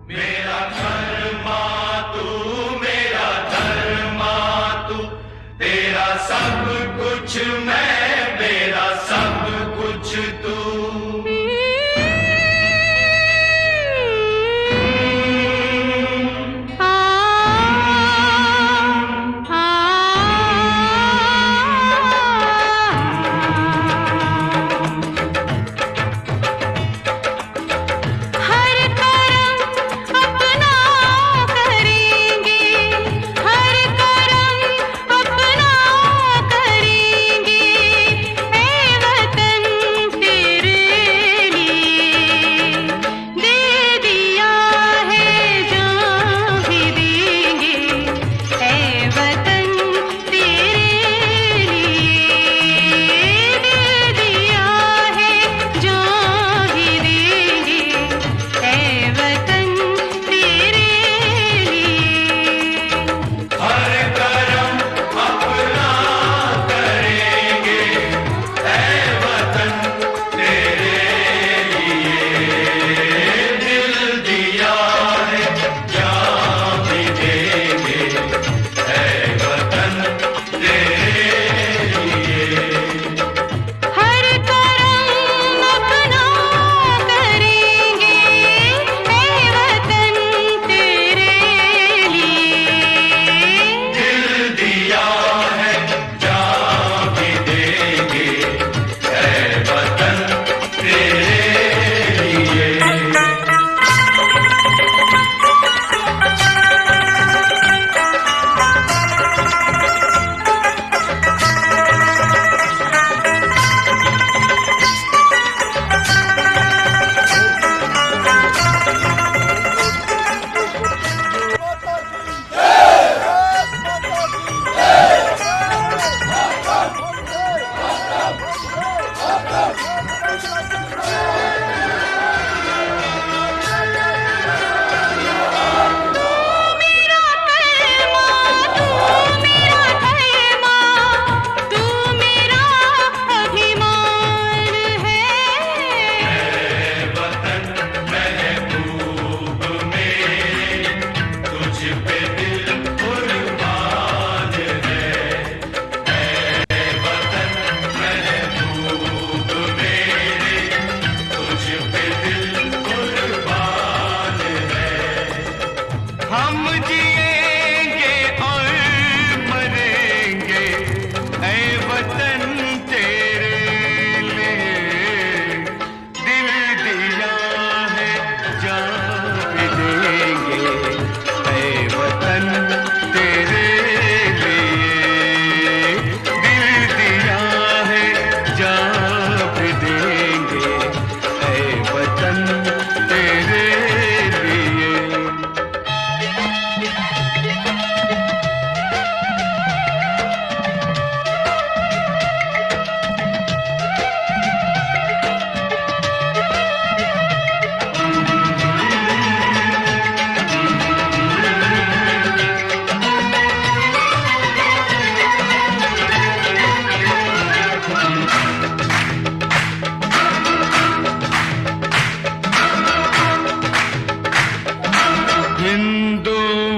मेरा कर्मा तू, मेरा धर्मा तू, तेरा सब कुछ मैं, मेरा सब कुछ तू।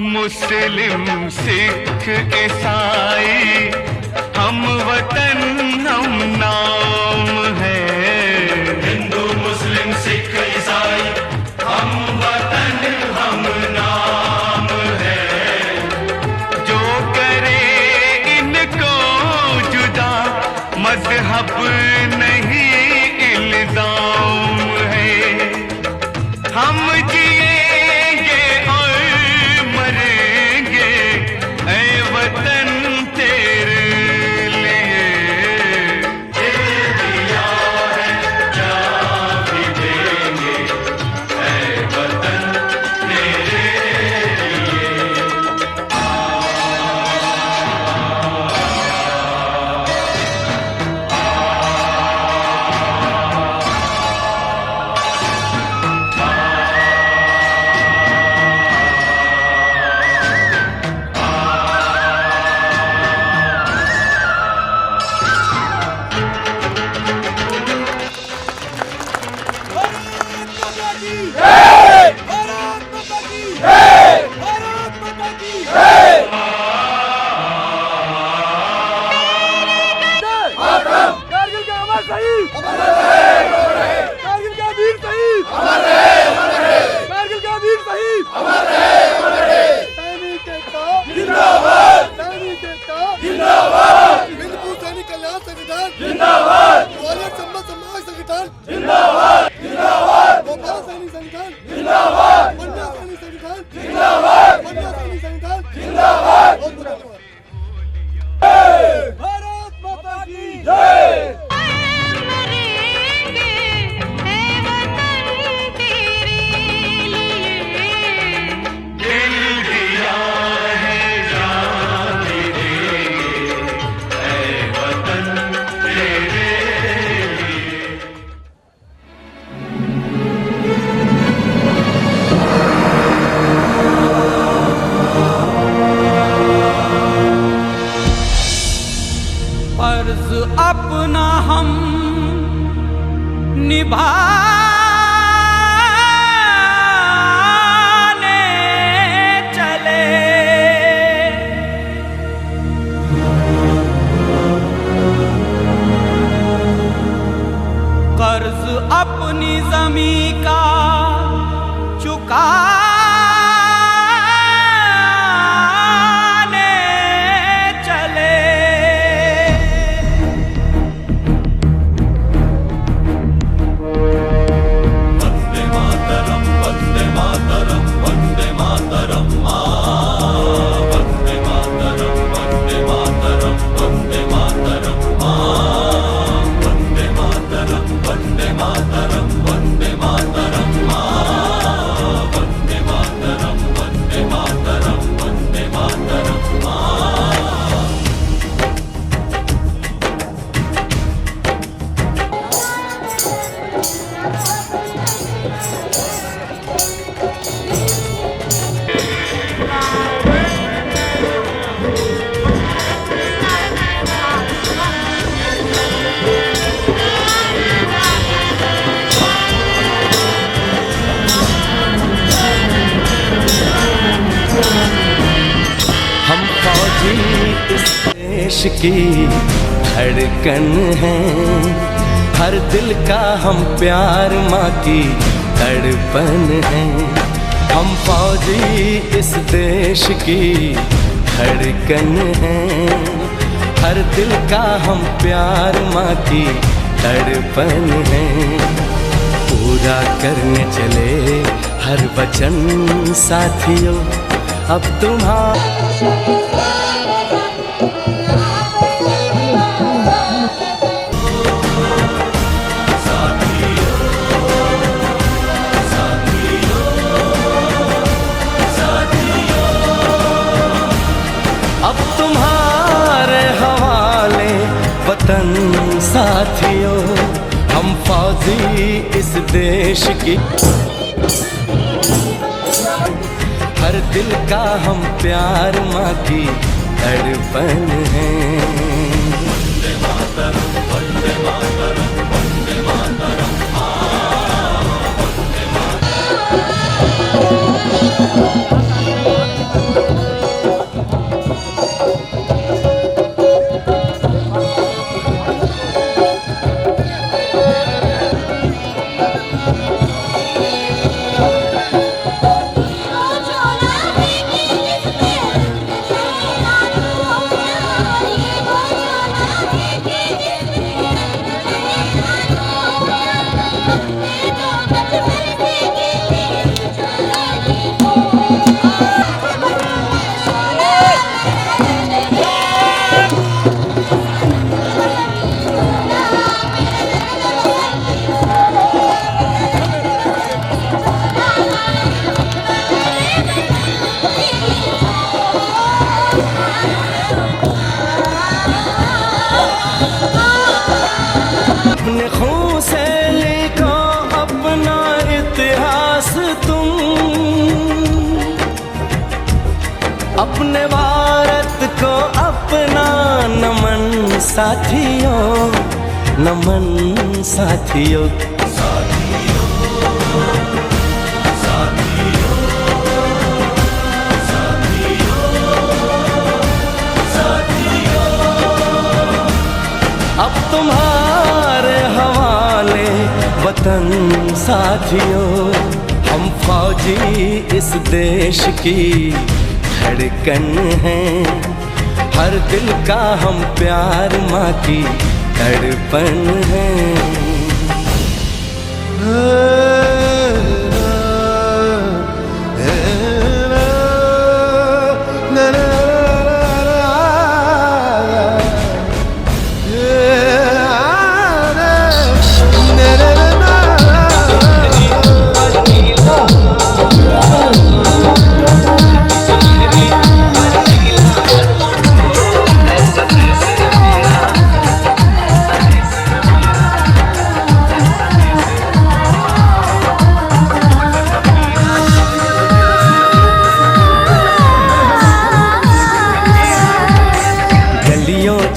मुस्लिम सिख ईसाई हम वतन हम नाम है। हिंदू मुस्लिम सिख ईसाई हम वतन हम नाम है। जो करे इनको जुदा मजहब नहीं इल्जाम है। हम जिएंगे और मरेंगे ऐ वतन तेरे लिए। दिल दिया है जान भी देंगे ऐ वतन तेरे लिए। भारत माता की जय! भारत माता का चुकाने चले। वंदे मातरम, वंदे मातरम, वंदे मातरम मां। वंदे मातरम, वंदे मातरम, वंदे मातरम मां। वंदे मातरम, वंदे मातरम, वंदे मातरम मां। वंदे मातरम, वंदे मातरम, वंदे मातरम मां। हम फौजी इस देश की धड़कन हैं, हर दिल का हम प्यार माँ की तड़पन हैं। हम फौजी इस देश की धड़कन हैं, हर दिल का हम प्यार माँ की तड़पन हैं। पूरा करने चले हर वचन साथियों, अब तुम्हारा अब तुम्हारे हवाले वतन साथियों। हम फौजी इस देश की, हर दिल का हम प्यार माँ की तड़पन हैं। अपने खून से लिखो अपना इतिहास तुम, अपने भारत को अपना नमन साथियों, नमन साथियों। अब तुम्हारे हवाले वतन साथियों। हम फौजी इस देश की धड़कन हैं, हर दिल का हम प्यार माँ की तड़पन हैं।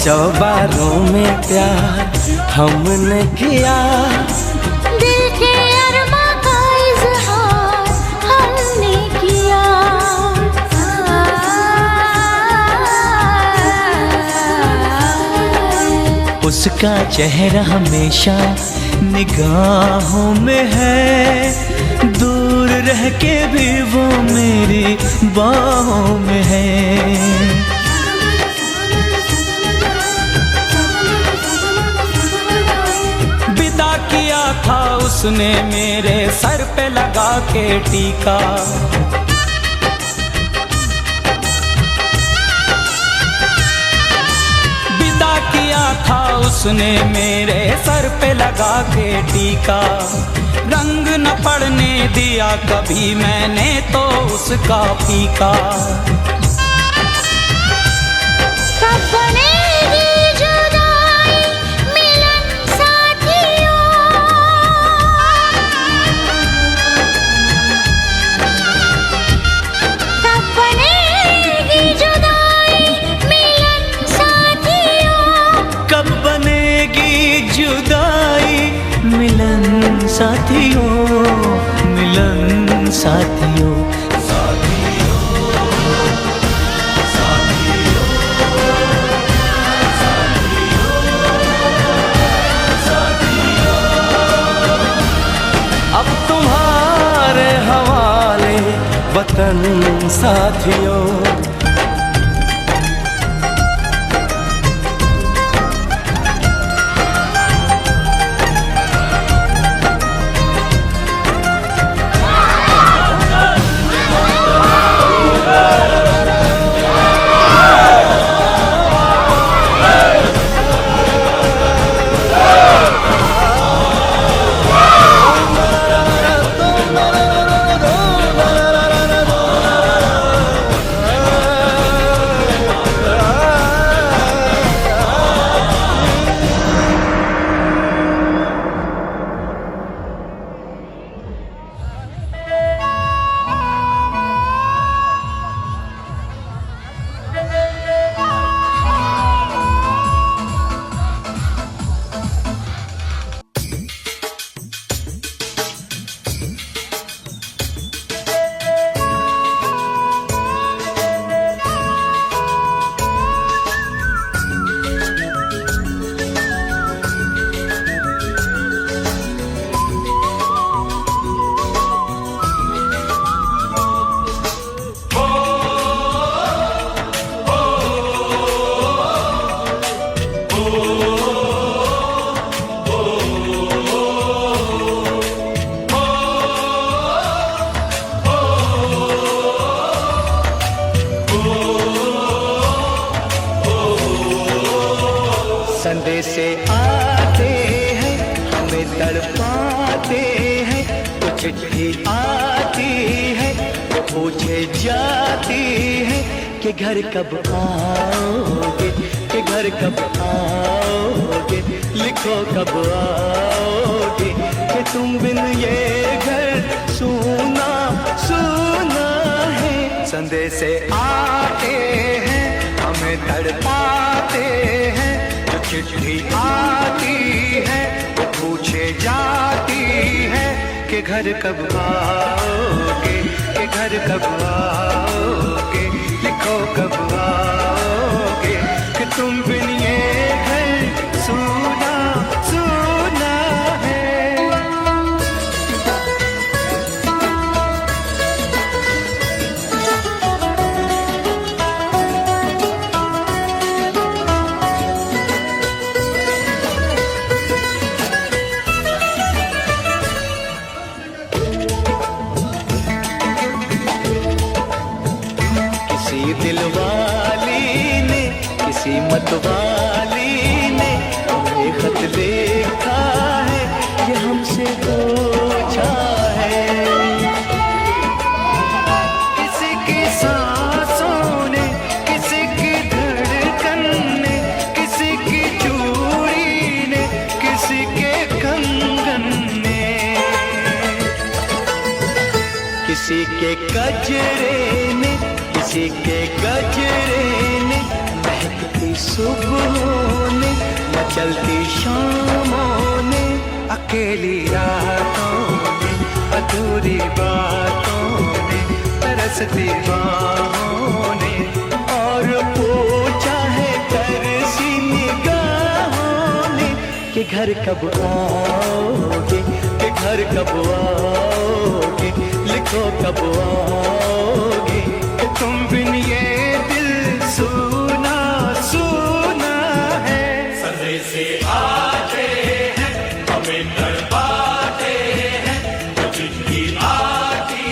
चौबारों में प्यार हमने किया, दिल के अरमा का इज़हार हमने किया। उसका चेहरा हमेशा निगाहों में है, दूर रह के भी वो मेरी बाहों में है। विदा किया था उसने मेरे सर पे लगा के टीका, था उसने मेरे सर पे लगा के टीका। रंग न पड़ने दिया कभी मैंने तो उसका फीका। कब बनेगी जुदाई मिलन साथियों, कब बनेगी जुदाई मिलन साथियों, कब बनेगी जुदाई मिलन साथियों, मिलन साथियों। अब तुम्हारे हवाले वतन साथियों। संदेशे आते हैं हमें तड़पाते हैं, तो चिट्ठी आती है तो पूछे जाती है कि घर कब आओगे, कि घर कब आओगे, लिखो कब आओगे, कि तुम बिन ये घर सूना सूना है। संदेशे आते हैं हमें तड़पाते हैं, चिट्ठी आती है वो पूछे जाती है कि घर कब आओगे, कि घर कब आओगे, लिखो कब आओगे, कि तुम बिन ये घर सूना सूना है। दिलवाली ने किसी मतवाली ने हमें खत लिखा है, ये हमसे पूछा है। किसी की सांसों ने, किसी की धड़कन ने, किसी की चूड़ी ने, किसी के कंगन ने, किसी के गजरे ने, किसी के गजरे ने, महकती सुबहों ने, मचलती शामों ने, अकेली रातों ने, अधूरी बातों ने, तरसती बाहों ने, और पूछा है तरसी निगाहों ने कि घर कब आओगे, कि घर कब आओगे, लिखो कब आओगे, कि तुम बिन ये दिल सूना सूना है। सदे से आते हैं हमें तड़पाते हैं, वो चिट्ठी आती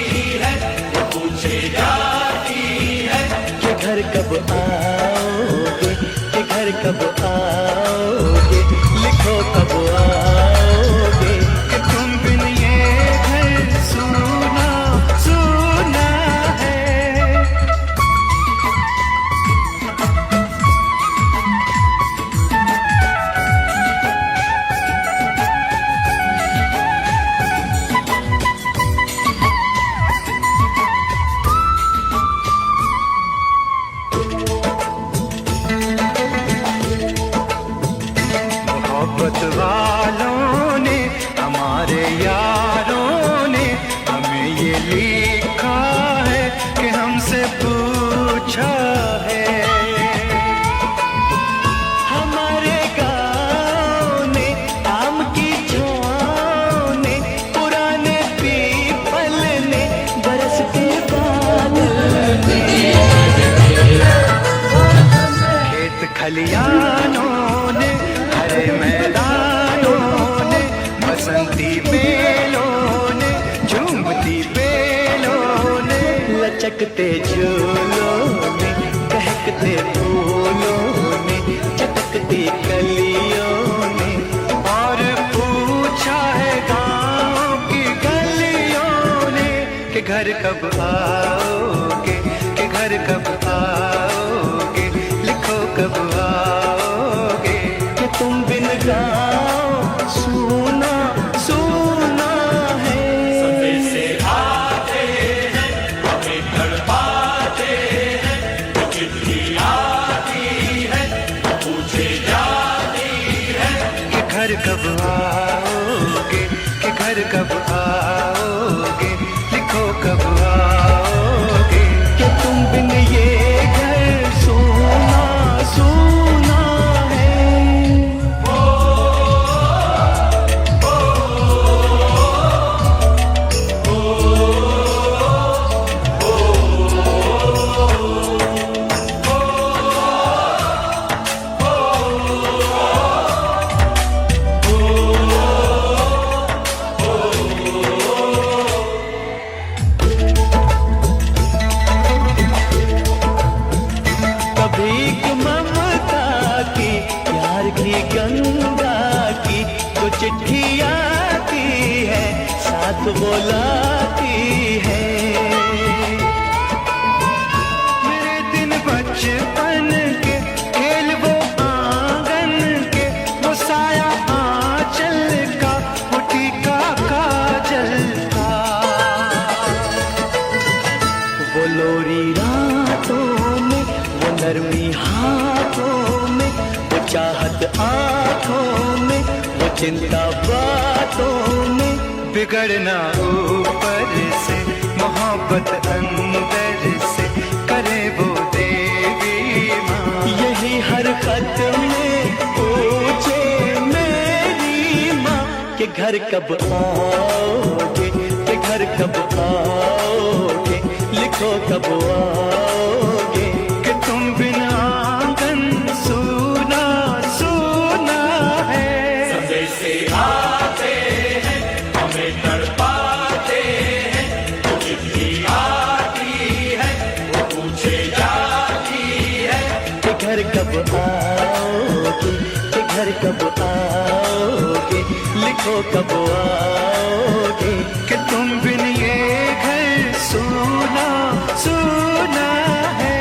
है वो पूछे जाती है कि घर कब आओगे, कि घर कब आओगे, लिखो कब आओगे, कि तुम बिन ये घर सूना सूना है। मोहब्बत वालों ने, हमारे यारों ने हमें ये लिखा है कि हमसे पूछा है। हमारे गाँव ने, आम की छाँव ने, पुराने पीपल ने, बरसते बादल ने, खेत खलियानों ने, हरे मैदानों ने, बसंती बेलों ने, झूमती बेलों ने, लचकते झूलों ने, बहकते फूलों ने, चटकती कलियों ने, और पूछा है गाँव की गलियों ने कि घर कब आओगे, कि घर कब आओगे, लिखो कब आओगे, कि तुम बिन गाँव सूना सूना है। सदे से आते हैं हमें तड़पाते हैं, वो चिट्ठी आती है वो पूछे जाती है कि घर कब आओगे, कि घर कब आओगे, लिखो कब आओगे, कि तुम बिन ये घर सूना सूना है। कभी ममता की, प्यार की गंगा की, तो चिट्ठी आती है साथ बुलाती है। मेरे दिन बचपन के, खेल वो आंगन के, वो साया आंचल का, वो टीका काजल का, वो लोरी रातों में, वो नरमी हाथों में, वो चाहत आँखों में, वो चिंता बातों में, बिगड़ना ऊपर से, मोहब्बत अंदर से, करे वो देवी माँ। यही हर खत में पूछे मेरी माँ कि घर कब आओगे, कि घर कब आओगे, लिखो कब आओगे, कि तुम बिना आंगन सूना सूना है। सदे से आते हैं हमें तड़पाते हैं, वो चिट्ठी आती है वो पूछे जाती है कि घर कब आओगे, कि घर कब आओगे, लिखो कब आओगे, कि तुम बिन ये घर सूना सूना है।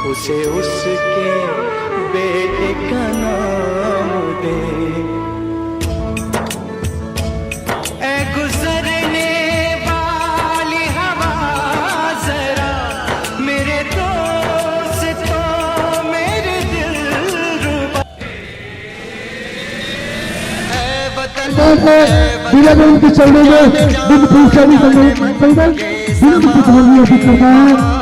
उसे उसके बेटे का नाम दे। ऐ गुजरने वाली हवा जरा मेरे दोस्तों मेरे दिलरुबा। दिल के चलने में दिल पूछानी करने पैदल दिल की कहानी अभी करता है।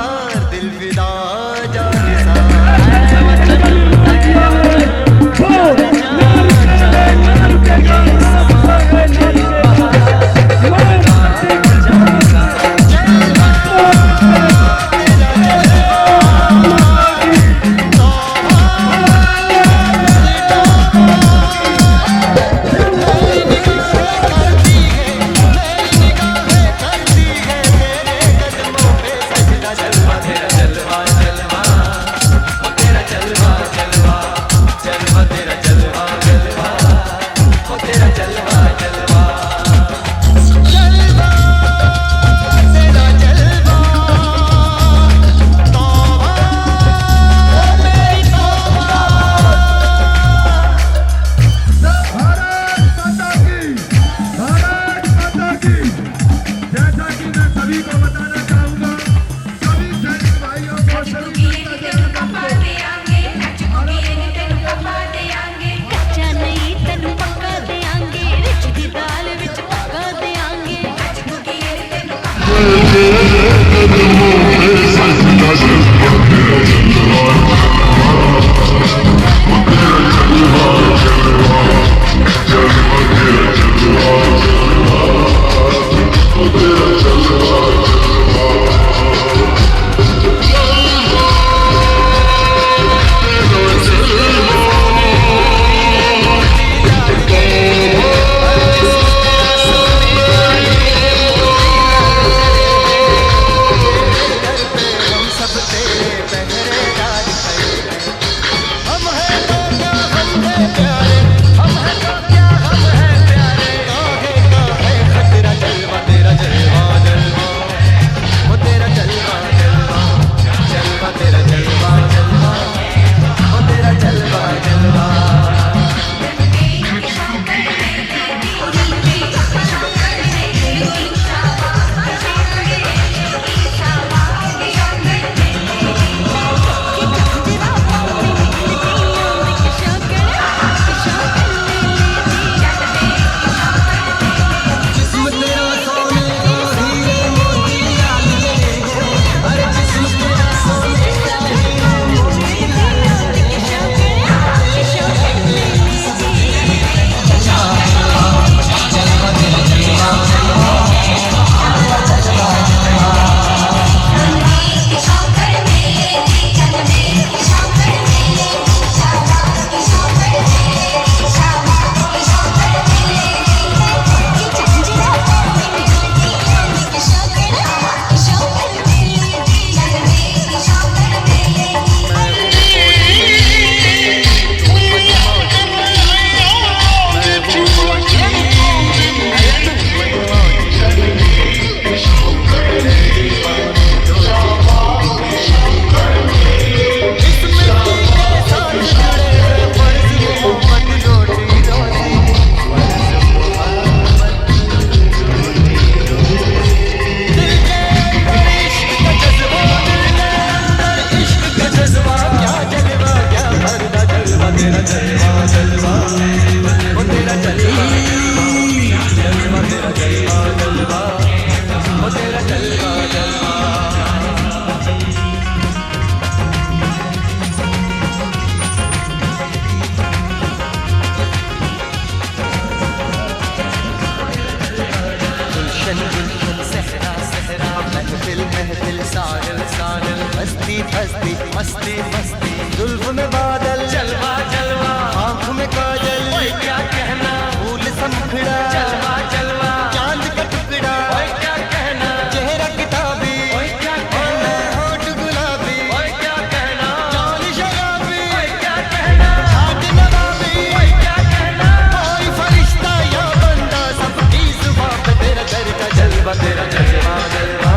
हस्ती हस्ती मस्ती मस्ती जुल्फ में बादल जलवा जलवा आँख में काजल क्या कहना फूल समखड़ा जलवा जलवा चांद का टुकड़ा क्या कहना चेहरा किताबी क्या कहना होठ गुलाबी क्या कहना चाल शराबी क्या कहना हाथ नवाबी क्या कहना कोई फरिश्ता या बंदा सबकी जुबान पे तेरा घर का जलवा तेरा जलवा जलवा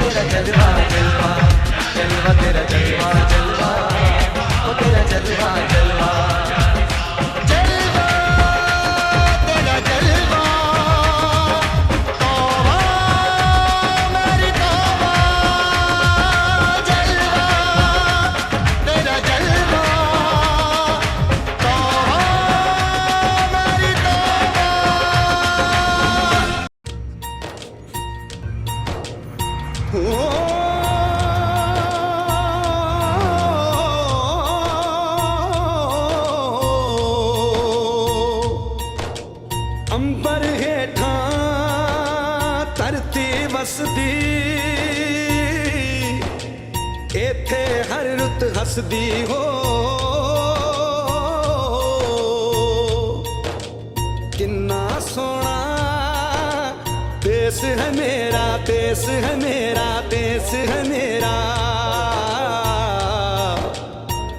तेरा जलवा जलवा जलवा तेरा जलवा हर रुत हसदी हो। किन्ना सोना देश है मेरा, देश है मेरा, देश है मेरा।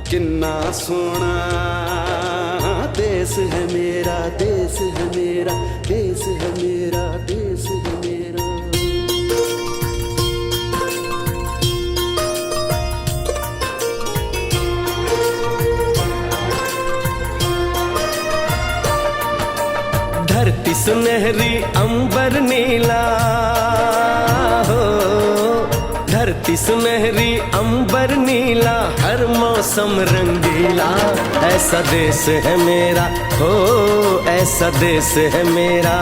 किन्ना सोना देश है मेरा, देश है मेरा, देश है मेरा, देश है मेरा। धरती सुनहरी अंबर नीला हो, धरती सुनहरी अंबर नीला, हर मौसम रंगीला। ऐसा देश है मेरा हो, ऐसा देश है मेरा,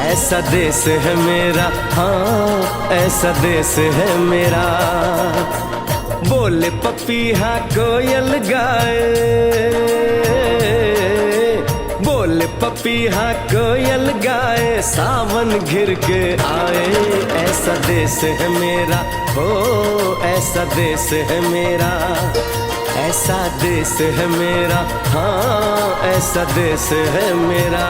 ऐसा देश है मेरा, हाँ ऐसा देश है मेरा। बोले पपीहा कोयल गाए, बोले पपीहा कोयल गाए, सावन घिर के आए। ऐसा देश है मेरा हो, ऐसा देश है मेरा, ऐसा देश है मेरा, हाँ ऐसा देश है मेरा।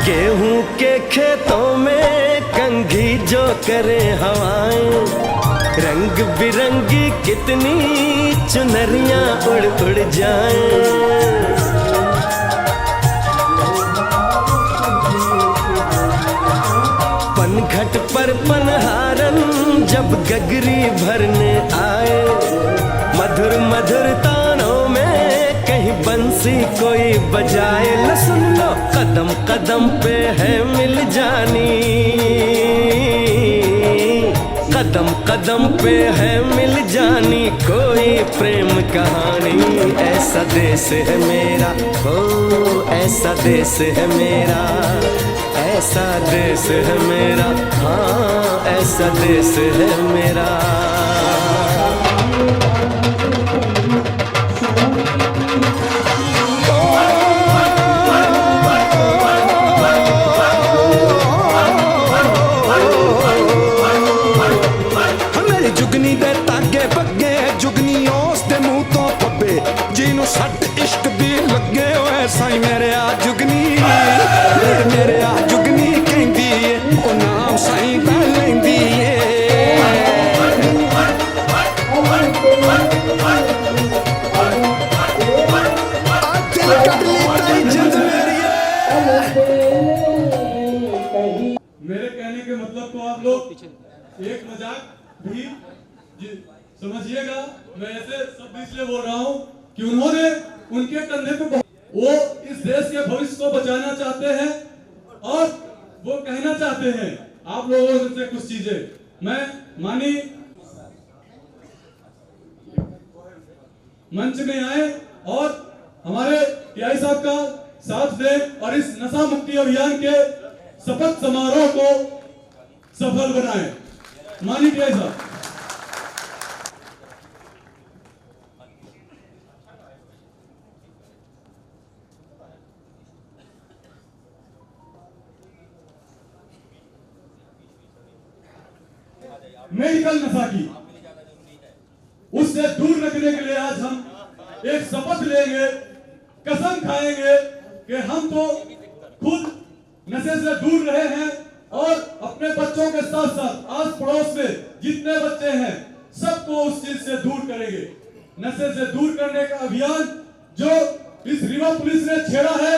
गेहूं के खेतों में कंघी जो करे हवाएं, रंग बिरंगी कितनी चुनरियां उड़ उड़ जाएं। पनघट पर पनहारन जब गगरी भरने आए, मधुर मधुर तानों में कहीं बंसी कोई बजाए। ल सुन लो कदम कदम पे है मिल जानी, कदम कदम पे है मिल जानी कोई प्रेम कहानी। ऐसा देश है मेरा हो, ऐसा देश है मेरा, ऐसा देश है मेरा, हाँ ऐसा देश है मेरा। जुगनी दे तागे बगे, जुगनी उस दे मुंह तो फब्बे, जिन्हों सट इश्क दी लगे होए साई मेरे आ जुगनी, मेरे आ जुगनी कहंदी है ओ नाम साई दा लैंदी है। दिल कट ली ताई जिंद मेरी। मेरे कहने के मतलब को आप लोग एक मजाक भी समझिएगा। मैं ऐसे शब्द इसलिए बोल रहा हूँ कि उन्होंने उनके कंधे पे वो इस देश के भविष्य को बचाना चाहते हैं और वो कहना चाहते हैं आप लोगों से कुछ चीजें। मैं मानी मंच में आए और हमारे टीआई साहब का साथ दें और इस नशा मुक्ति अभियान के शपथ समारोह को सफल बनाएं। मानी टीआई साहब। मेडिकल नशा की उससे दूर रखने के लिए आज हम एक शपथ लेंगे, कसम खाएंगे कि हम तो खुद नशे से दूर रहे हैं और अपने बच्चों के साथ साथ आस पड़ोस में जितने बच्चे हैं सबको उस चीज से दूर करेंगे। नशे से दूर करने का अभियान जो इस रीवा पुलिस ने छेड़ा है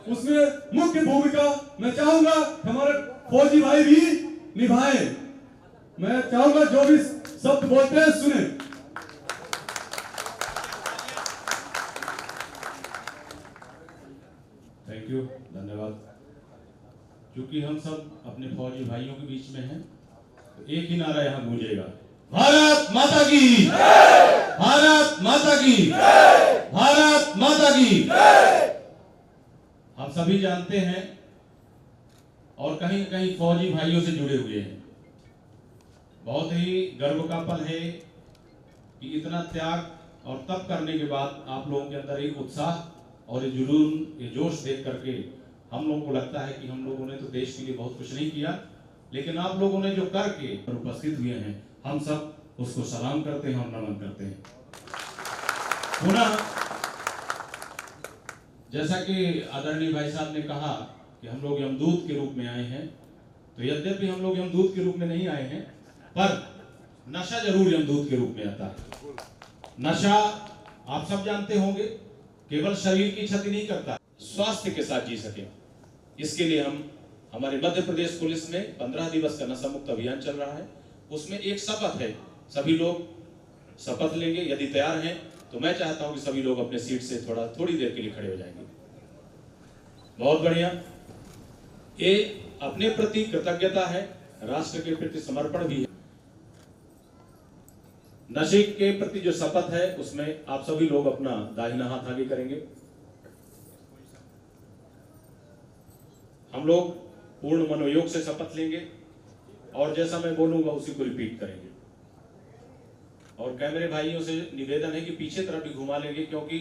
उसमें मुख्य भूमिका मैं चाहूंगा हमारे फौजी भाई भी निभाएं। मैं चाहूंगा जो भी शब्द बोलते हैं सुने। थैंक यू, धन्यवाद। क्योंकि हम सब अपने फौजी भाइयों के बीच में हैं, तो एक ही नारा यहाँ गूंजेगा, भारत माता की, भारत माता की, भारत माता की। आप सभी जानते हैं और कहीं न कहीं फौजी भाइयों से जुड़े हुए हैं। बहुत ही गर्व का पल है कि इतना त्याग और तप करने के बाद आप लोगों के अंदर एक उत्साह और ये जुनून, ये जोश देख करके हम लोगों को लगता है कि हम लोगों ने तो देश के लिए बहुत कुछ नहीं किया, लेकिन आप लोगों ने जो करके उपस्थित हुए हैं, हम सब उसको सलाम करते हैं और नमन करते हैं। पुनः जैसा कि आदरणीय भाई साहब ने कहा कि हम लोग यमदूत के रूप में आए हैं, तो यद्यपि हम लोग यमदूत के रूप में नहीं आए हैं, पर नशा जरूर यमदूत के रूप में आता है। नशा आप सब जानते होंगे केवल शरीर की क्षति नहीं करता, स्वास्थ्य के साथ जी सके, इसके लिए हम हमारे मध्य प्रदेश पुलिस में 15 दिवस का नशा मुक्त अभियान चल रहा है। उसमें एक शपथ है, सभी लोग शपथ लेंगे। यदि तैयार हैं तो मैं चाहता हूं कि सभी लोग अपने सीट से थोड़ी देर के लिए खड़े हो जाएंगे। बहुत बढ़िया। ये अपने प्रति कृतज्ञता है, राष्ट्र के प्रति समर्पण भी है। नशे के प्रति जो शपथ है उसमें आप सभी लोग अपना दाहिना हाथ आगे करेंगे। हम लोग पूर्ण मनोयोग से शपथ लेंगे और जैसा मैं बोलूंगा उसी को रिपीट करेंगे। और कैमरे भाइयों से निवेदन है कि पीछे तरफ भी घुमा लेंगे, क्योंकि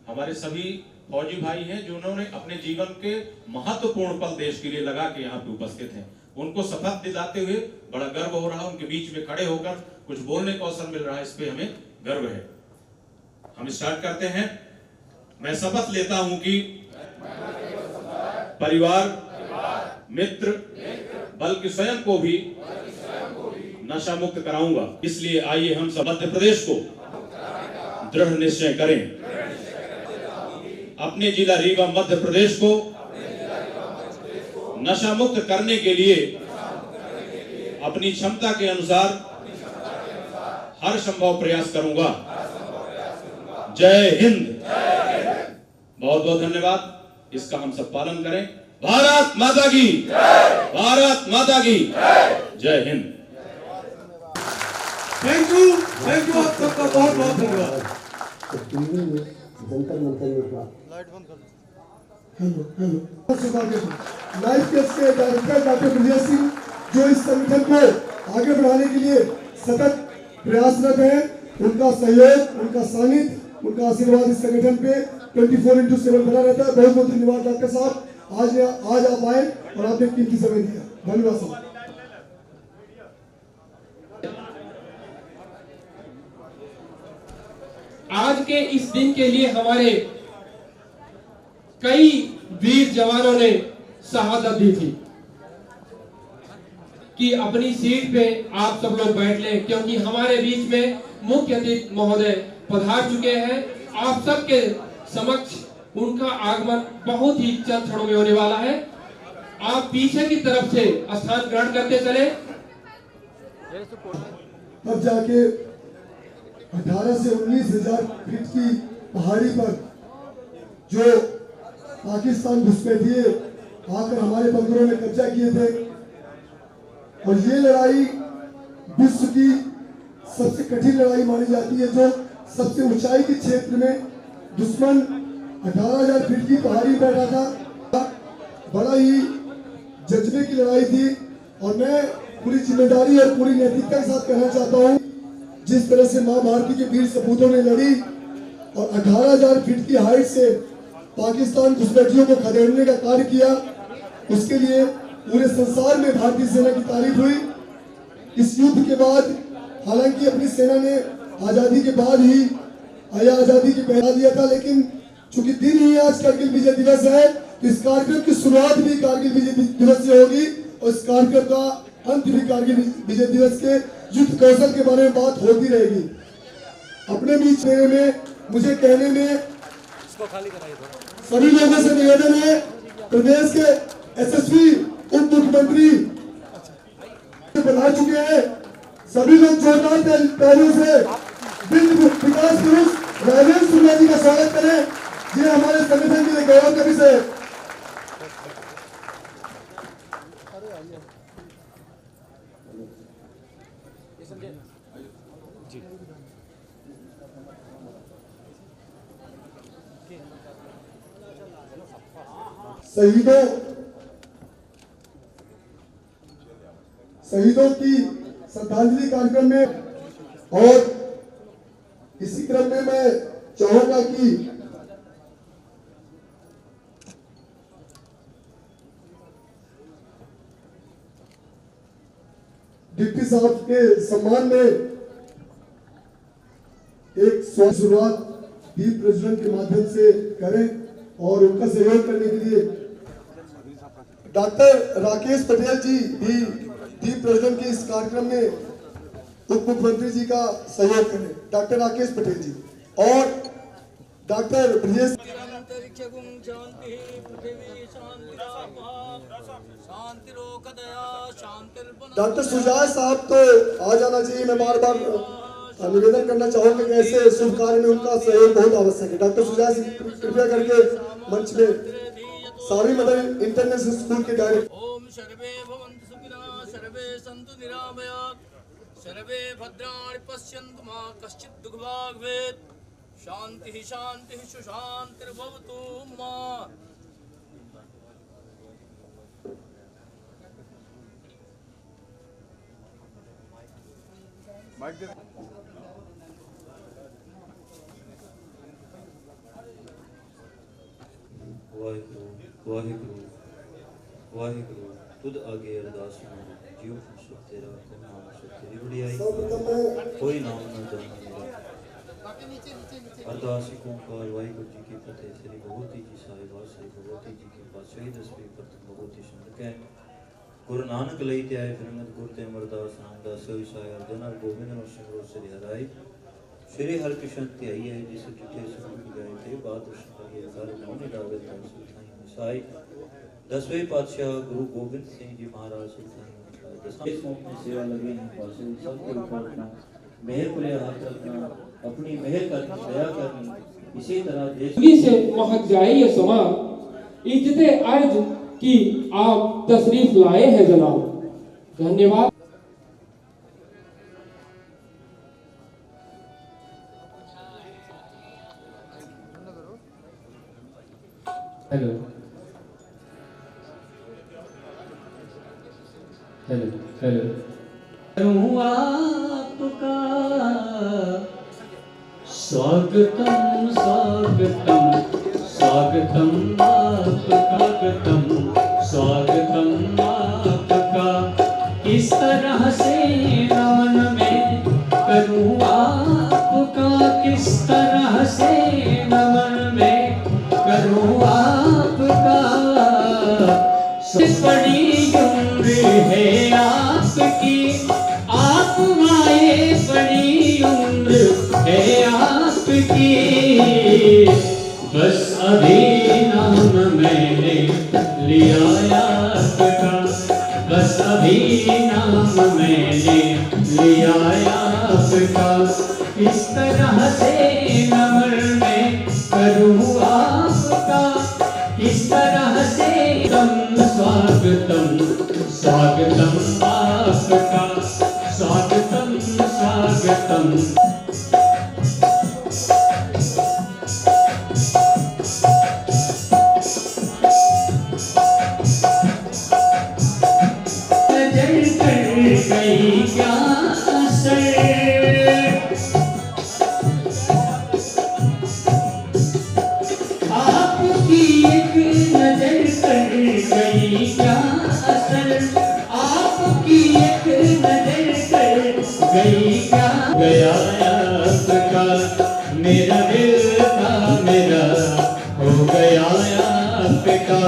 हमारे सभी फौजी भाई हैं जिन्होंने अपने जीवन के महत्वपूर्ण पल देश के लिए लगा के यहाँ पे उपस्थित हैं। उनको शपथ दिलाते हुए बड़ा गर्व हो रहा है, उनके बीच में खड़े होकर कुछ बोलने का अवसर मिल रहा है, इस पे हमें गर्व है। हम स्टार्ट करते हैं। मैं शपथ लेता हूं कि परिवार, मित्र, बल्कि स्वयं को भी नशा मुक्त कराऊंगा। इसलिए आइए हम सब मध्य प्रदेश को दृढ़ निश्चय करें, अपने जिला रीवा मध्य प्रदेश को नशा मुक्त करने के लिए अपनी क्षमता के अनुसार हर संभव प्रयास करूंगा। जय हिंद। बहुत बहुत धन्यवाद। इसका हम सब पालन करें। भारत माता की, भारत माता की जय हिंद। थैंक यू आप सबका बहुत बहुत धन्यवाद। लाइव केस के डायरेक्टर डॉक्टर विजय सिंह जो इस संगठन को आगे बढ़ाने के लिए सतत प्रयासरत हैं, उनका सहयोग, उनका सानिध्य, उनका आशीर्वाद इस संगठन पे 24/7 बना रहता है। बहुत बहुत धन्यवाद डॉक्टर साहब, आज आप आए और आपने कीमती समय दिया। धन्यवाद साहब। आज के इस दिन के लिए हमारे कई वीर जवानों ने शहादत दी थी कि अपनी सीट पे आप सब लोग बैठ लें, क्योंकि हमारे बीच में मुख्य अतिथि महोदय पधार चुके हैं। आप सबके समक्ष उनका आगमन बहुत ही चंद क्षणों में होने वाला है। आप पीछे की तरफ से स्थान ग्रहण करते चले। अब जाके 18 से 19,000 फीट की पहाड़ी पर जो पाकिस्तान घुसपैठिए आकर हमारे बंदरों ने कब्जा किए थे, और ये लड़ाई विश्व की सबसे कठिन लड़ाई मानी जाती है, जो सबसे ऊंचाई के क्षेत्र में दुश्मन 18,000 फीट की पहाड़ी पर बैठा था। बड़ा ही जज्बे की लड़ाई थी, और मैं पूरी जिम्मेदारी और पूरी नैतिकता के साथ कहना चाहता हूँ, जिस तरह से मां भारती के वीर सपूतों ने लड़ी और 18,000 फीट की हाइट से पाकिस्तान घुसपैठियों को खदेड़ने का कार्य किया, उसके लिए पूरे संसार में भारतीय सेना की तारीफ हुई। इस युद्ध के बाद हालांकि अपनी सेना ने आजादी के बाद ही आजादी के पहला दिया था, लेकिन चूंकि दिन ही आज कारगिल विजय दिवस है, तो इस कार्यक्रम की शुरुआत भी कारगिल विजय दिवस से होगी, और इस कार्यक्रम का अंत भी कारगिल विजय दिवस के युद्ध कौशल के बारे में बात होती रहेगी। अपने बीच में मुझे कहने में सभी लोगों से निवेदन है, प्रदेश के यशस्वी उप मुख्यमंत्री बना चुके हैं, सभी लोग जोरदार तालियों से विकास पुरुष राजेंद्र सिन्हा जी का स्वागत करें। ये हमारे संगठन के लिए गौरव का विषय है। शहीदों की श्रद्धांजलि कार्यक्रम में, और इसी क्रम में मैं चाहूंगा कि डिप्टी साहब के सम्मान में एक शुरुआत दीप प्रज्वलन के माध्यम से करें, और उनका सहयोग करने के लिए डॉक्टर राकेश पटेल जी भी दीप प्रज्वलन के इस कार्यक्रम में उप मुख्यमंत्री जी का सहयोग करें। डॉक्टर राकेश पटेल जी और डॉक्टर ब्रजेश। डॉक्टर सुजाय साहब तो आ जाना चाहिए। मैं बार बार निवेदन करना चाहूंगा कि ऐसे शुभ कार्य में उनका सहयोग बहुत आवश्यक है। डॉक्टर सुजाय सिंह कृपया करके मंच में सारी मदर इंटरनेशनल स्कूल के डायरेक्टर। ओम सर्वे भवन्तु सुखिनः सर्वे सन्तु निरामयाः सर्वे भद्राणि पश्यन्तु मा कश्चित् दुःखभाग् भवेत् शान्तिः शान्तिः सुशान्तिर्भवतु मा। वाहिगुरु वाहिगुरु वाहिगुरु तुद आगे अरदास मानो जीव खुश तेरा नाम सुख तेरी बड़ाई कोई नाम न जाना मेरा। अरदास ओंकार वाहिगुरु जी की फतेह। श्री भगवती जी साहिबा श्री भगवती जी के पास शहीद दसवीं प्रथम भगवती सुंदर कह गुरु नानक लई ते आए फिरंगत गुरु ते अमरदास रामदास सोई साय अर्जन गोविंद नो सिमरो श्री हराई श्री हरकृष्ण ते आई है जिस जुटे सुख गाए थे बात ये घर नौने डावे सुल्तानी साई दसवें पातशाह गुरु गोविंद सिंह जी महाराज सुल्तानी दसवें में सेवा लगी है पासे सबके ऊपर अपना मेहर खुले हाथ रखना अपनी मेहर करनी दया करनी इसी तरह देश से महक जाए ये समा इज्जते अर्ज की आप तशरीफ लाए हैं जनाब। धन्यवाद। हेलो हेलो हेलो करूं आपका स्वागतम स्वागतम स्वागतम स्वागतम स्वागतम आपका किस तरह से नमन में करूं आपका किस तरह से नमन में करूं आपका बड़ी उम्र है आपकी आप आए बड़ी उम्र है आपकी बस अभी नाम मैंने लिया आपका बस अभी नाम मैंने लिया आपका किस तरह से नमन में करूं आपका किस तरह से स्वागतम स्वागतम आपका स्वागतम स्वागतम नजर कर गई क्या असर आपकी एक नजर कर गई क्या असर आपकी एक नजर कर गई क्या गया आपका मेरा दिल का मेरा हो गया आपका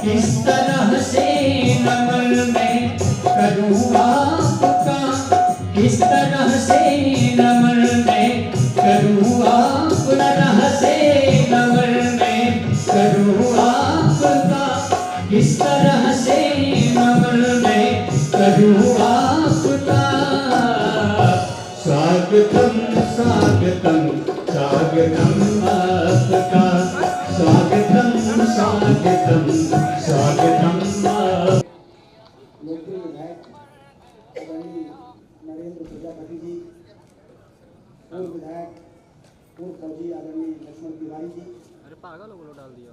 किस तरह से नमन में करूं आपका किस तरह से नमन में करूं आपका तरह से नमन में करूं आपका किस तरह से नमन में करूं आपका स्वागतम स्वागतम स्वागतम आपका स्वागतम स्वागतम स्वागतम लोकप्रिय विधायक आदरणीय नरेंद्र प्रजापति जी, पूर्व विधायक पूर्व फौजी आदरणीय लक्ष्मण तिवारी जी,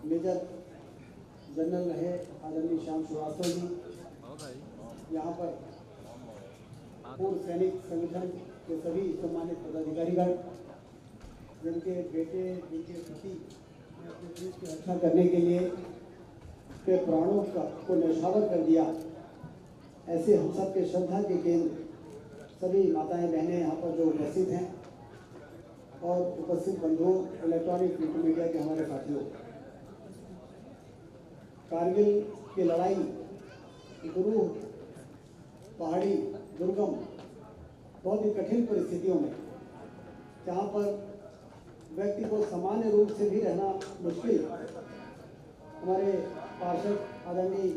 मेजर जनरल रहे आदरणीय श्याम श्रीवास्तव जी, यहाँ पर पूर्व सैनिक संगठन के सभी सम्मानित पदाधिकारीगण, जिनके बेटे जिनके पति ने अपने देश की रक्षा करने के लिए के प्राणों को न्यौछावर कर दिया, ऐसे हम सब के श्रद्धा के केंद्र सभी माताएं बहनें यहाँ पर जो उपस्थित हैं और उपस्थित बंधुओं, इलेक्ट्रॉनिक प्रिंट मीडिया के हमारे साथियों, कारगिल की लड़ाई गुरु पहाड़ी दुर्गम बहुत ही कठिन परिस्थितियों में, जहाँ पर व्यक्ति को सामान्य रूप से भी रहना मुश्किल, हमारे पार्षद आदरणीय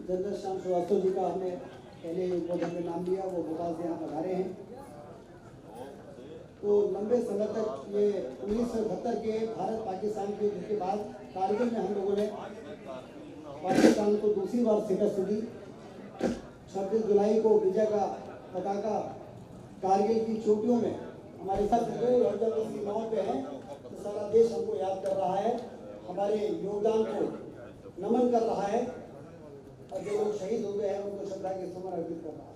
जनरल श्याम श्रीवास्तव जी का हमने पहले उद्बोधन में नाम लिया, वो भोपाल से यहाँ पधारे हैं। तो लंबे समय तक ये 1978 के भारत पाकिस्तान के युद्ध के बाद कारगिल में हम लोगों ने पाकिस्तान को दूसरी बार शिकस्त दी। 26 जुलाई को विजय का पताका कारगिल की चोटियों में हमारे साथ और जब इस सीमाओं पे हैं तो सारा देश हमको याद कर रहा है, हमारे योगदान को नमन कर रहा है, और जो लोग शहीद हो गए हैं उनको श्रद्धा के सुमन अर्पित कर रहा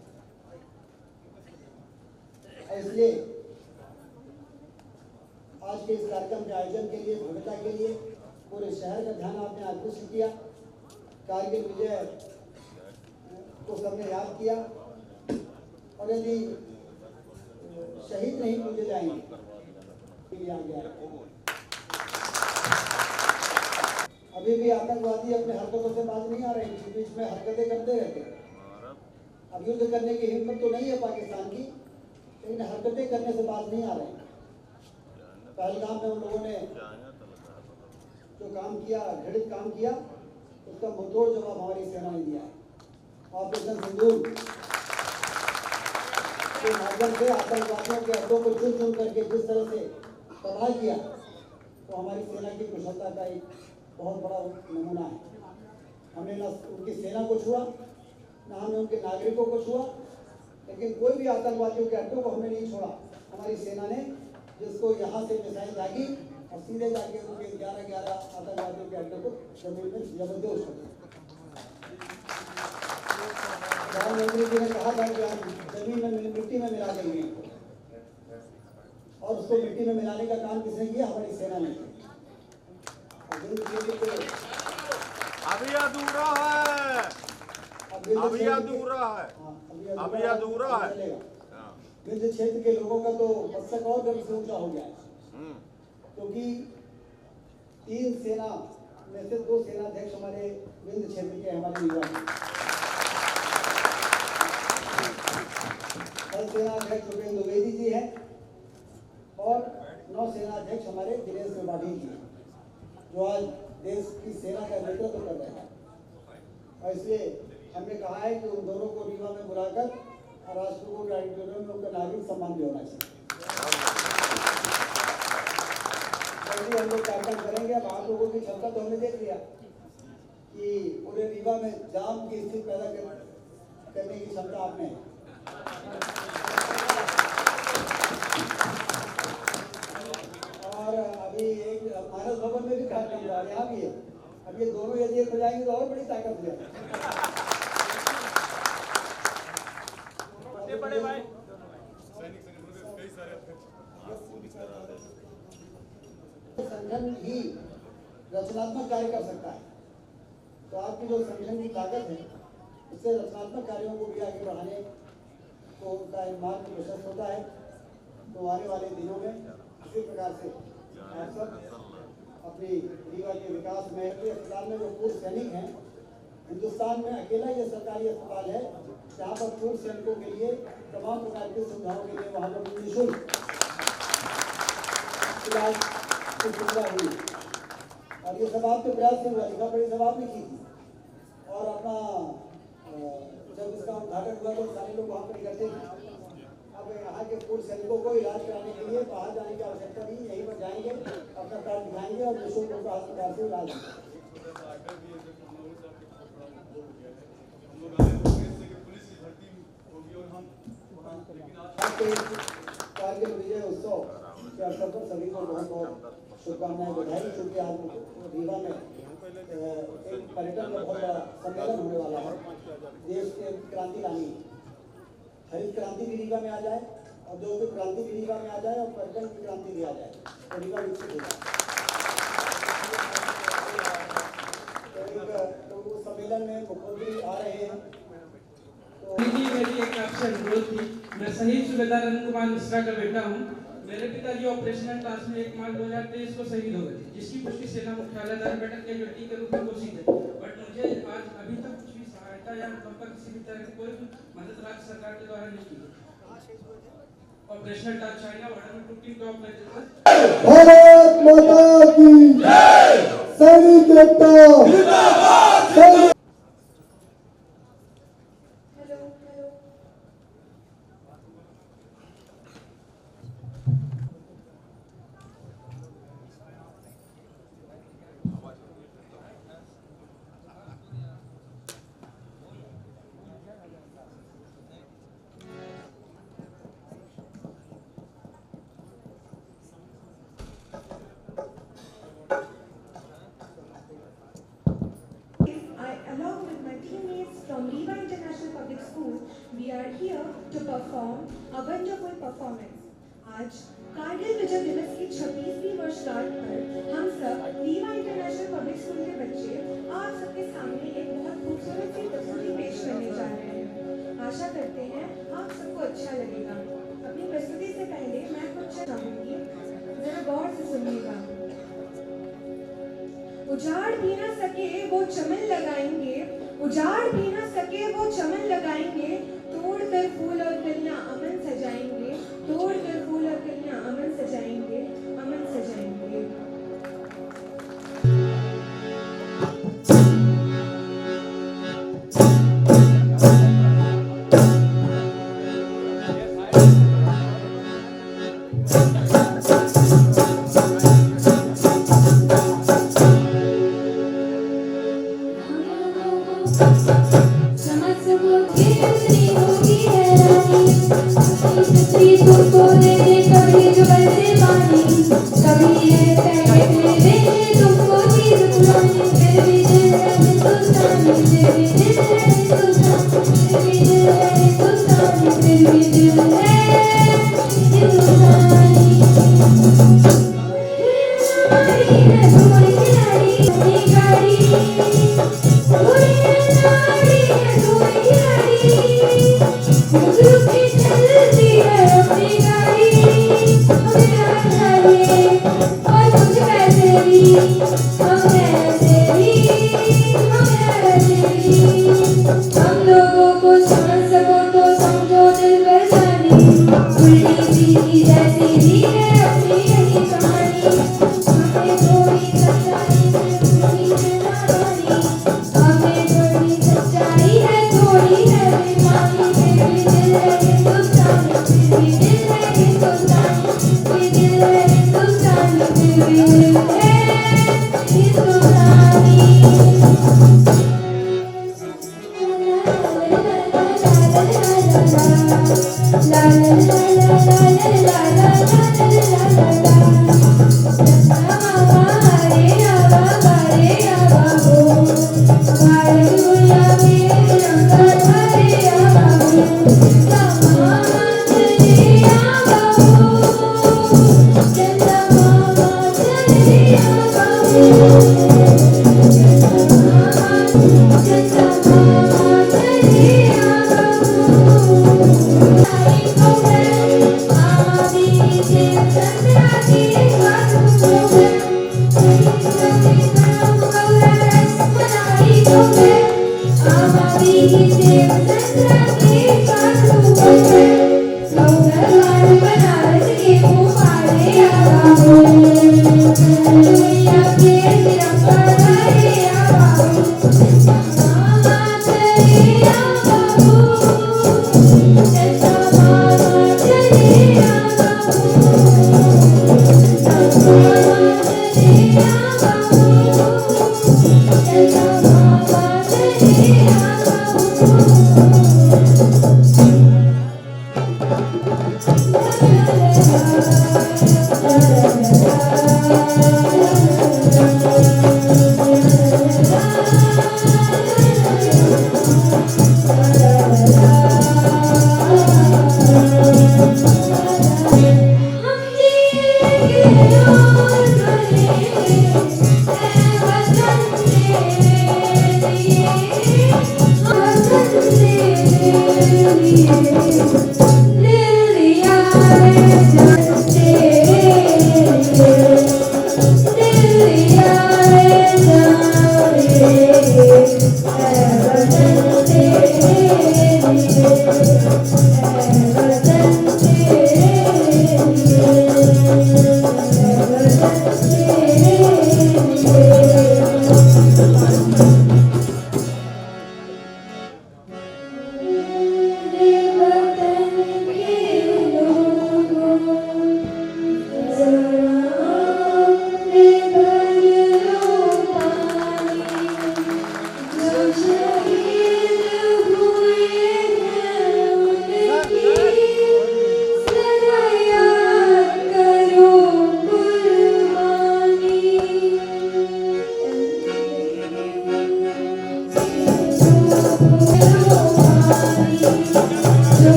है। इसलिए आज के इस कार्यक्रम के आयोजन के लिए, भव्यता के लिए पूरे शहर का ध्यान आपने आकर्षित किया। कारगिल विजय को सबने याद किया, और यदि शहीद नहीं पूजे जाएंगे आ गया। अभी भी आतंकवादी अपने हरकतों से बाज नहीं आ रहे, बीच बीच में हरकतें करते रहते हैं। अब युद्ध करने की हिम्मत तो नहीं है पाकिस्तान की, लेकिन हरकतें करने से बाज नहीं आ रहे हैं। पहलगाम में उन लोगों ने जो काम किया, घृणित काम किया, उसका मुंहतोड़ जवाब हमारी सेना ने दिया है। ऑपरेशन सिंदूर के माध्यम से आतंकवादियों के अड्डों को चुन चुन करके जिस तरह से तबाह किया, तो हमारी सेना की कुशलता का एक बहुत बड़ा नमूना है। हमने न उनकी सेना को छुआ, न हमने उनके नागरिकों को छुआ, लेकिन कोई भी आतंकवादियों के अड्डों को हमने नहीं छोड़ा। हमारी सेना ने जिसको यहाँ से मिसाइल दागी और सीधे जाके उनके 11 आतंकवादियों के अड्डों को जमीन में जबरदस्त कर दिया। प्रधानमंत्री जी ने कहा था कि हम जमीन में मिट्टी में मिला देंगे, और उसको मिट्टी में मिलाने का काम किसने किया? हमारी सेना ने। अभी अधूरा है, अभी अधूरा है, अभी अधूरा है। विंध्य क्षेत्र के लोगों का तो मस्तक और गर्व से ऊंचा हो गया है, क्योंकि 3 सेना में से 2 सेनाध्यक्ष हमारे विंध्य क्षेत्र के हमारे युवा हैं। थल सेनाध्यक्ष भूपेंद्र द्विवेदी जी हैं, और नौ सेनाध्यक्ष हमारे दिनेश त्रिपाठी जी हैं, जो आज देश की सेना का नेतृत्व कर रहे हैं। और इसलिए हमने कहा है कि उन दोनों को रीवा में बुलाकर और राष्ट्रपति ऑडिटोरियम में उनका नागरिक सम्मान भी होना चाहिए। हम लोग कार्यक्रम करेंगे। अब आप लोगों की क्षमता तो हमने देख लिया कि पूरे रीवा में जाम की स्थिति पैदा करने की क्षमता आपने है। और अभी एक मानस भवन में भी कार्यक्रम हो रहा है, यहाँ भी है। अब ये दोनों यदि एक हो जाएंगे तो और बड़ी ताकत हो जाएगी। बड़े भाई संगठन ही रचनात्मक कार्य कर सकता है, तो आपकी जो संगठन की ताकत है उससे रचनात्मक कार्यों को भी आगे बढ़ाने को उनका मार्ग प्रशस्त होता है। तो आने वाले दिनों में इसी प्रकार से आप सब अपनी रीवा के विकास में, अस्पताल में जो पूर्व सैनिक हैं, हिंदुस्तान में अकेला ये सरकारी अस्पताल है जहाँ पर पूर्व सैनिकों के लिए तमाम प्रकार की सुविधाओं के लिए वहाँ पर निःशुल्क इलाज की सुविधा हुई। और ये सब आपके प्रयास से हुआ, लिखा पढ़ी सब आपने की थी। और अपना जब इसका उद्घाटन हुआ तो सारे लोग वहाँ पर इकट्ठे थे। अब यहाँ के पूर्व सैनिकों को इलाज कराने के लिए बाहर जाने की आवश्यकता नहीं, यहीं पर जाएंगे, अपना कार्ड दिखाएंगे और निःशुल्क उनका अस्पताल से इलाज कारगिल विजय उत्सव के अवसर पर सभी को बहुत बहुत शुभकामनाएं, बधाई। क्योंकि आज रीवा में एक पर्यटन का बहुत बड़ा सम्मेलन होने वाला है। देश के क्रांति लानी, हरित क्रांति भी रीवा में आ जाए, औद्योगिक क्रांति भी रीवा में आ जाए और पर्यटन की क्रांति भी आ जाए, तो रीवा विकसित हो जाए। तो उस सम्मेलन में मुख्यमंत्री आ रहे हैं। मेरी एक आपसे अनुरोध थी। मैं शहीद सूबेदार अरुण कुमार मिश्रा का बेटा हूँ। मेरे पिताजी ऑपरेशनल टास्क में 1 मार्च 2023 को शहीद हो गए, जिसकी पुष्टि सेना मुख्यालय बैठक के ड्यूटी के रूप में घोषित है। बट मुझे आज अभी तक कुछ भी सहायता या अनुकंपा किसी भी तरह की कोई मदद राज्य सरकार के द्वारा नहीं की गई। ऑपरेशनल टास्क चाइना बॉर्डर में टूटी टॉप में भारत माता की जय, सैनिक एकता जिंदाबाद। We are here to perform a wonderful performance. आज कारगिल विजय दिवस की 26वीं वर्षगांठ पर हम सब रीवा इंटरनेशनल पब्लिक स्कूल के बच्चे आप सबके सामने एक बहुत खूबसूरत सी प्रस्तुति पेश करने जा रहे हैं। आशा करते हैं आप सबको अच्छा लगेगा। अपनी प्रस्तुति से पहले मैं कुछ चाहूंगी, जरा गौर से सुनिएगा। उजाड़ भी ना सके वो चमन लगाएंगे, उजाड़ भी ना सके वो चमन लगाएंगे, तोड़ कर फूल और कलियां अमन सजाएंगे, तोड़ कर फूल और कलियां अमन सजाएंगे, अमन सजाएंगे।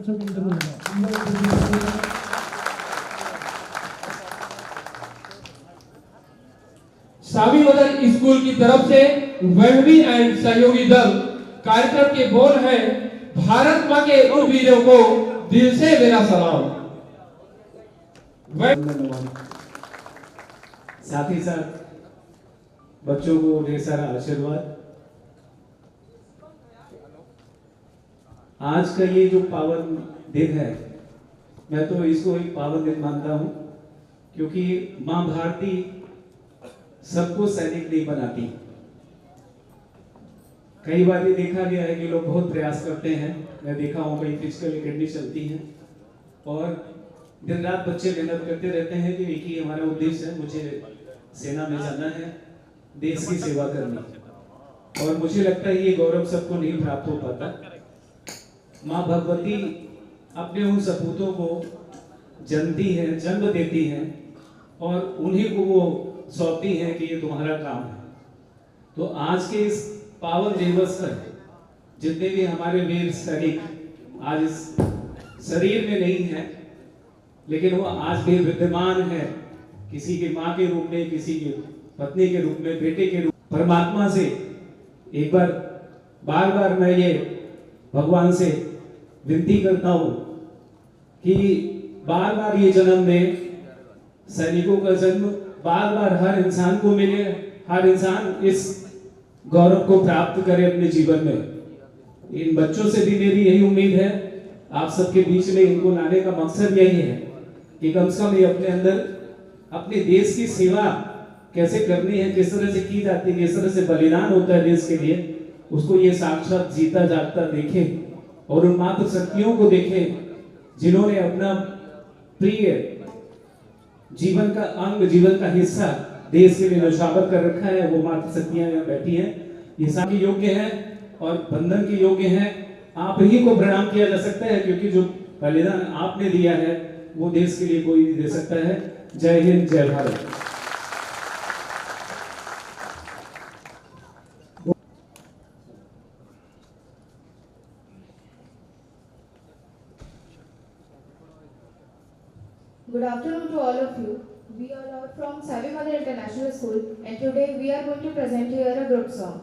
बच्चों के इंटरव्यू लेगा। सावी मदर स्कूल की तरफ से वहबी एंड सहयोगी दल कार्यक्रम के बोल है, भारत मां के उन वीरों को दिल से मेरा सलाम। साथ ही साथ बच्चों को ढेर सारा आशीर्वाद। आज का ये जो पावन दिन है, मैं तो इसको एक पावन दिन मानता हूं, क्योंकि मां भारती सबको सैनिक नहीं बनाती। कई बार ये देखा गया है कि लोग बहुत प्रयास करते हैं, मैं देखा हूं कई फिजिकल एकेडमी चलती हैं और दिन रात बच्चे मेहनत करते रहते हैं कि एक ही हमारा उद्देश्य है, मुझे सेना में जाना है, देश की सेवा करनी। और मुझे लगता है ये गौरव सबको नहीं प्राप्त हो पाता। माँ भगवती अपने उन सपूतों को जनती है, जन्म देती हैं और उन्हीं को वो सौंपती हैं कि ये तुम्हारा काम है। तो आज के इस पावन दिवस पर जितने भी हमारे वीर सैनिक आज इस शरीर में नहीं है, लेकिन वो आज भी विद्यमान है, किसी की माँ के रूप में, किसी की पत्नी के रूप में, बेटे के रूप में। परमात्मा से एक बार बार मैं ये भगवान से विनती करता हूं कि बार बार ये जन्म में सैनिकों का जन्म बार बार हर इंसान को मिले, हर इंसान इस गौरव को प्राप्त करे अपने जीवन में। इन बच्चों से भी मेरी यही उम्मीद है, आप सबके बीच में इनको लाने का मकसद यही है कि कम से कम ये अपने अंदर अपने देश की सेवा कैसे करनी है, किस तरह से की जाती है, किस तरह से बलिदान होता है देश के लिए, उसको ये साक्षात जीता जागता देखे और उन मातृ शक्तियों को देखे जिन्होंने अपना प्रिय जीवन का अंग, जीवन का हिस्सा देश के लिए न्यौछावर कर रखा है। वो मातृ शक्तियां यहाँ बैठी हैं, ये सारी योग्य हैं और बंधन की योग्य हैं। आप ही को प्रणाम किया जा सकता है, क्योंकि जो बलिदान आपने दिया है वो देश के लिए कोई नहीं दे सकता है। जय हिंद, जय Bharat. Good afternoon to all of you. We all are from Savi Mother International School, and today we are going to present here a group song.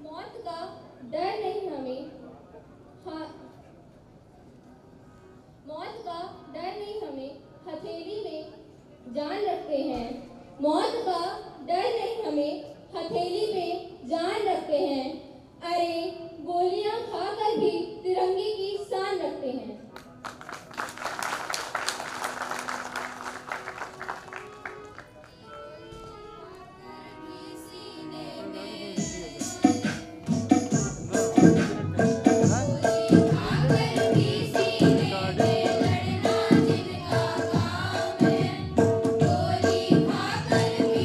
मौत का डर नहीं हमें, मौत का डर नहीं हमें, हथेली में जान रखते हैं। मौत का डर नहीं हमें, हथेली में जान रखते हैं। अरे गोलियां खाकर भी तिरंगे की शान रखते हैं। Thank you.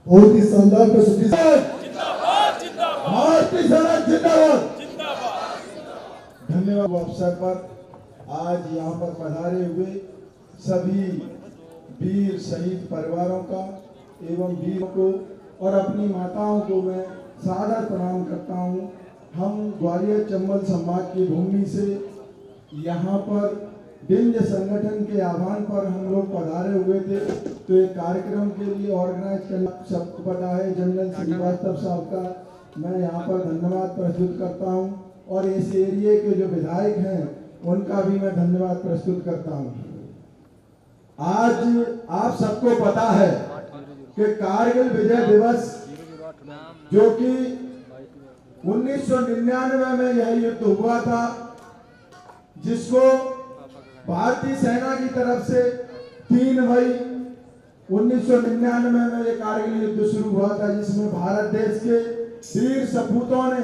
बहुत ही शानदार प्रस्तुति। जिंदाबाद जिंदाबाद भारतीय सेना जिंदाबाद। जिंदाबाद। धन्यवाद। अवसर पर आज यहाँ पर पधारे हुए सभी वीर शहीद परिवारों का एवं वीरों को और अपनी माताओं को मैं सादर प्रणाम करता हूँ। हम ग्वालियर चंबल संभाग की भूमि से यहाँ पर विंध्य संगठन के आह्वान पर हम लोग पधारे हुए थे, तो एक कार्यक्रम के लिए ऑर्गेनाइज करना सबको पता है। जनरल श्रीवास्तव साहब का मैं यहाँ पर धन्यवाद प्रस्तुत करता हूँ और इस एरिया के जो विधायक हैं उनका भी मैं धन्यवाद प्रस्तुत करता हूँ। आज आप सबको पता है कि कारगिल विजय दिवस जो कि 1999 में यह युद्ध हुआ था, जिसको भारतीय सेना की तरफ से 3 मई 1999 में ये कारगिल युद्ध शुरू हुआ था, जिसमें भारत देश के वीर सपूतों ने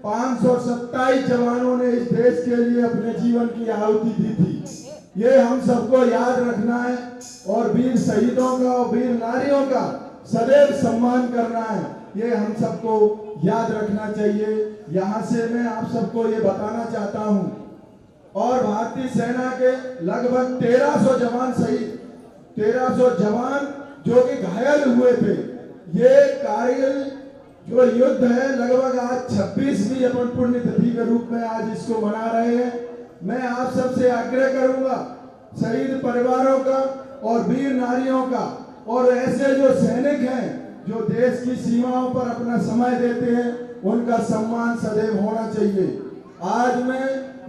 527 जवानों ने इस देश के लिए अपने जीवन की आहुति दी थी। ये हम सबको याद रखना है और वीर शहीदों का और वीर नारियों का सदैव सम्मान करना है, ये हम सबको याद रखना चाहिए। यहाँ से मैं आप सबको ये बताना चाहता हूँ, और भारतीय सेना के लगभग 1300 जवान शहीद, 1300 जवान जो कि घायल हुए थे। ये कारगिल जो युद्ध है लगभग आज 26वीं अपन पुण्य तिथि के रूप में आज इसको मना रहे हैं। मैं आप सबसे आग्रह करूंगा शहीद परिवारों का और वीर नारियों का और ऐसे जो सैनिक हैं जो देश की सीमाओं पर अपना समय देते हैं, उनका सम्मान सदैव होना चाहिए। आज मैं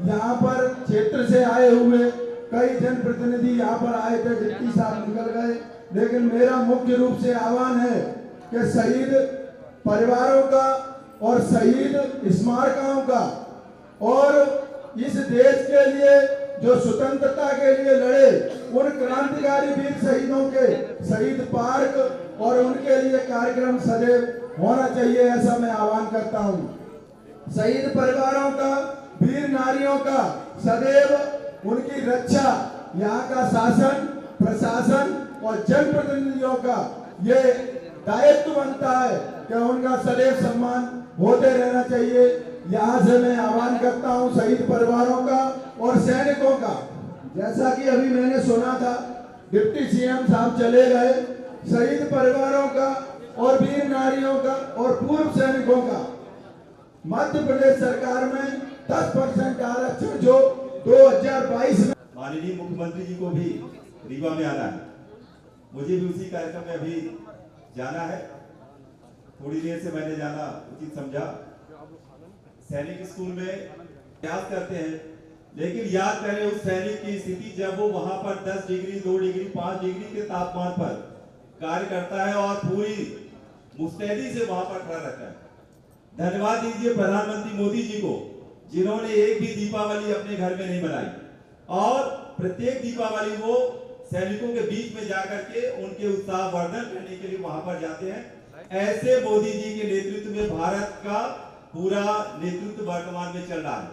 यहाँ पर क्षेत्र से आए हुए कई जनप्रतिनिधि यहाँ पर आए थे, डिप्टी साहब निकल गए, लेकिन मेरा मुख्य रूप से आह्वान है कि शहीद परिवारों का और शहीद स्मारकों का और इस देश के लिए जो स्वतंत्रता के लिए लड़े उन क्रांतिकारी वीर शहीदों के शहीद पार्क और उनके लिए कार्यक्रम सदैव होना चाहिए, ऐसा मैं आह्वान करता हूँ। शहीद परिवारों का, वीर नारियों का सदैव उनकी रक्षा यहाँ का शासन, प्रशासन और जनप्रतिनिधियों का ये दायित्व बनता है कि उनका सदैव सम्मान होते रहना चाहिए। यहाँ से मैं आह्वान करता हूँ शहीद परिवारों का और सैनिकों का। जैसा कि अभी मैंने सुना था, डिप्टी सीएम साहब चले गए, शहीद परिवारों का और वीर नारियों का और पूर्व सैनिकों का मध्य प्रदेश सरकार में 10% आरक्षण जो 2022 में। माननीय मुख्यमंत्री जी को भी रीवा में आना है, मुझे भी उसी कार्यक्रम में अभी जाना है। थोड़ी देर से मैंने जाना उचित समझा। सैनिक स्कूल में प्रयास करते हैं, लेकिन याद करें उस सैनिक की स्थिति जब वो वहां पर 10 डिग्री, 2 डिग्री, 5 डिग्री के तापमान पर कार्य करता है और पूरी मुस्तैदी से वहां पर खड़ा रहता है। धन्यवाद दीजिए प्रधानमंत्री मोदी जी को, जिन्होंने एक भी दीपावली अपने घर में नहीं बनाई और प्रत्येक दीपावली वो सैनिकों के बीच में जाकर के उनके उत्साह वर्धन करने के लिए वहां पर जाते हैं। ऐसे मोदी जी के नेतृत्व में भारत का पूरा नेतृत्व वर्तमान में चल रहा है।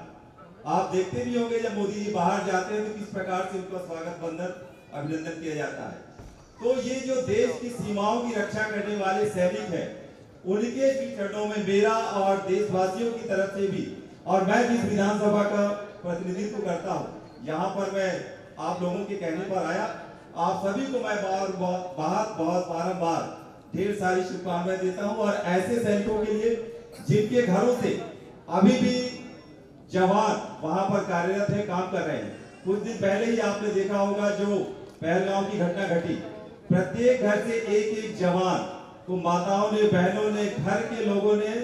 आप देखते भी होंगे जब मोदी जी बाहर जाते हैं तो किस प्रकार से उनका स्वागत बंदन, अभिनंदन किया जाता है। तो ये जो देश की सीमाओं की रक्षा करने वाले सैनिक हैं, उनके चरणों में मेरा और देशवासियों की तरफ से भी, और मैं जिस विधानसभा का प्रतिनिधित्व करता हूँ, यहाँ पर मैं आप लोगों के कहने पर आया। आप सभी को मैं बहुत बारंबार ढेर सारी शुभकामनाएं देता हूँ। और ऐसे सैनिकों के लिए जिनके घरों से अभी भी जवान वहां पर कार्यरत है, काम कर रहे हैं। कुछ दिन पहले ही आपने देखा होगा जो पहलगांव की घटना घटी, प्रत्येक घर से एक जवान को माताओं ने, बहनों ने, घर के लोगों ने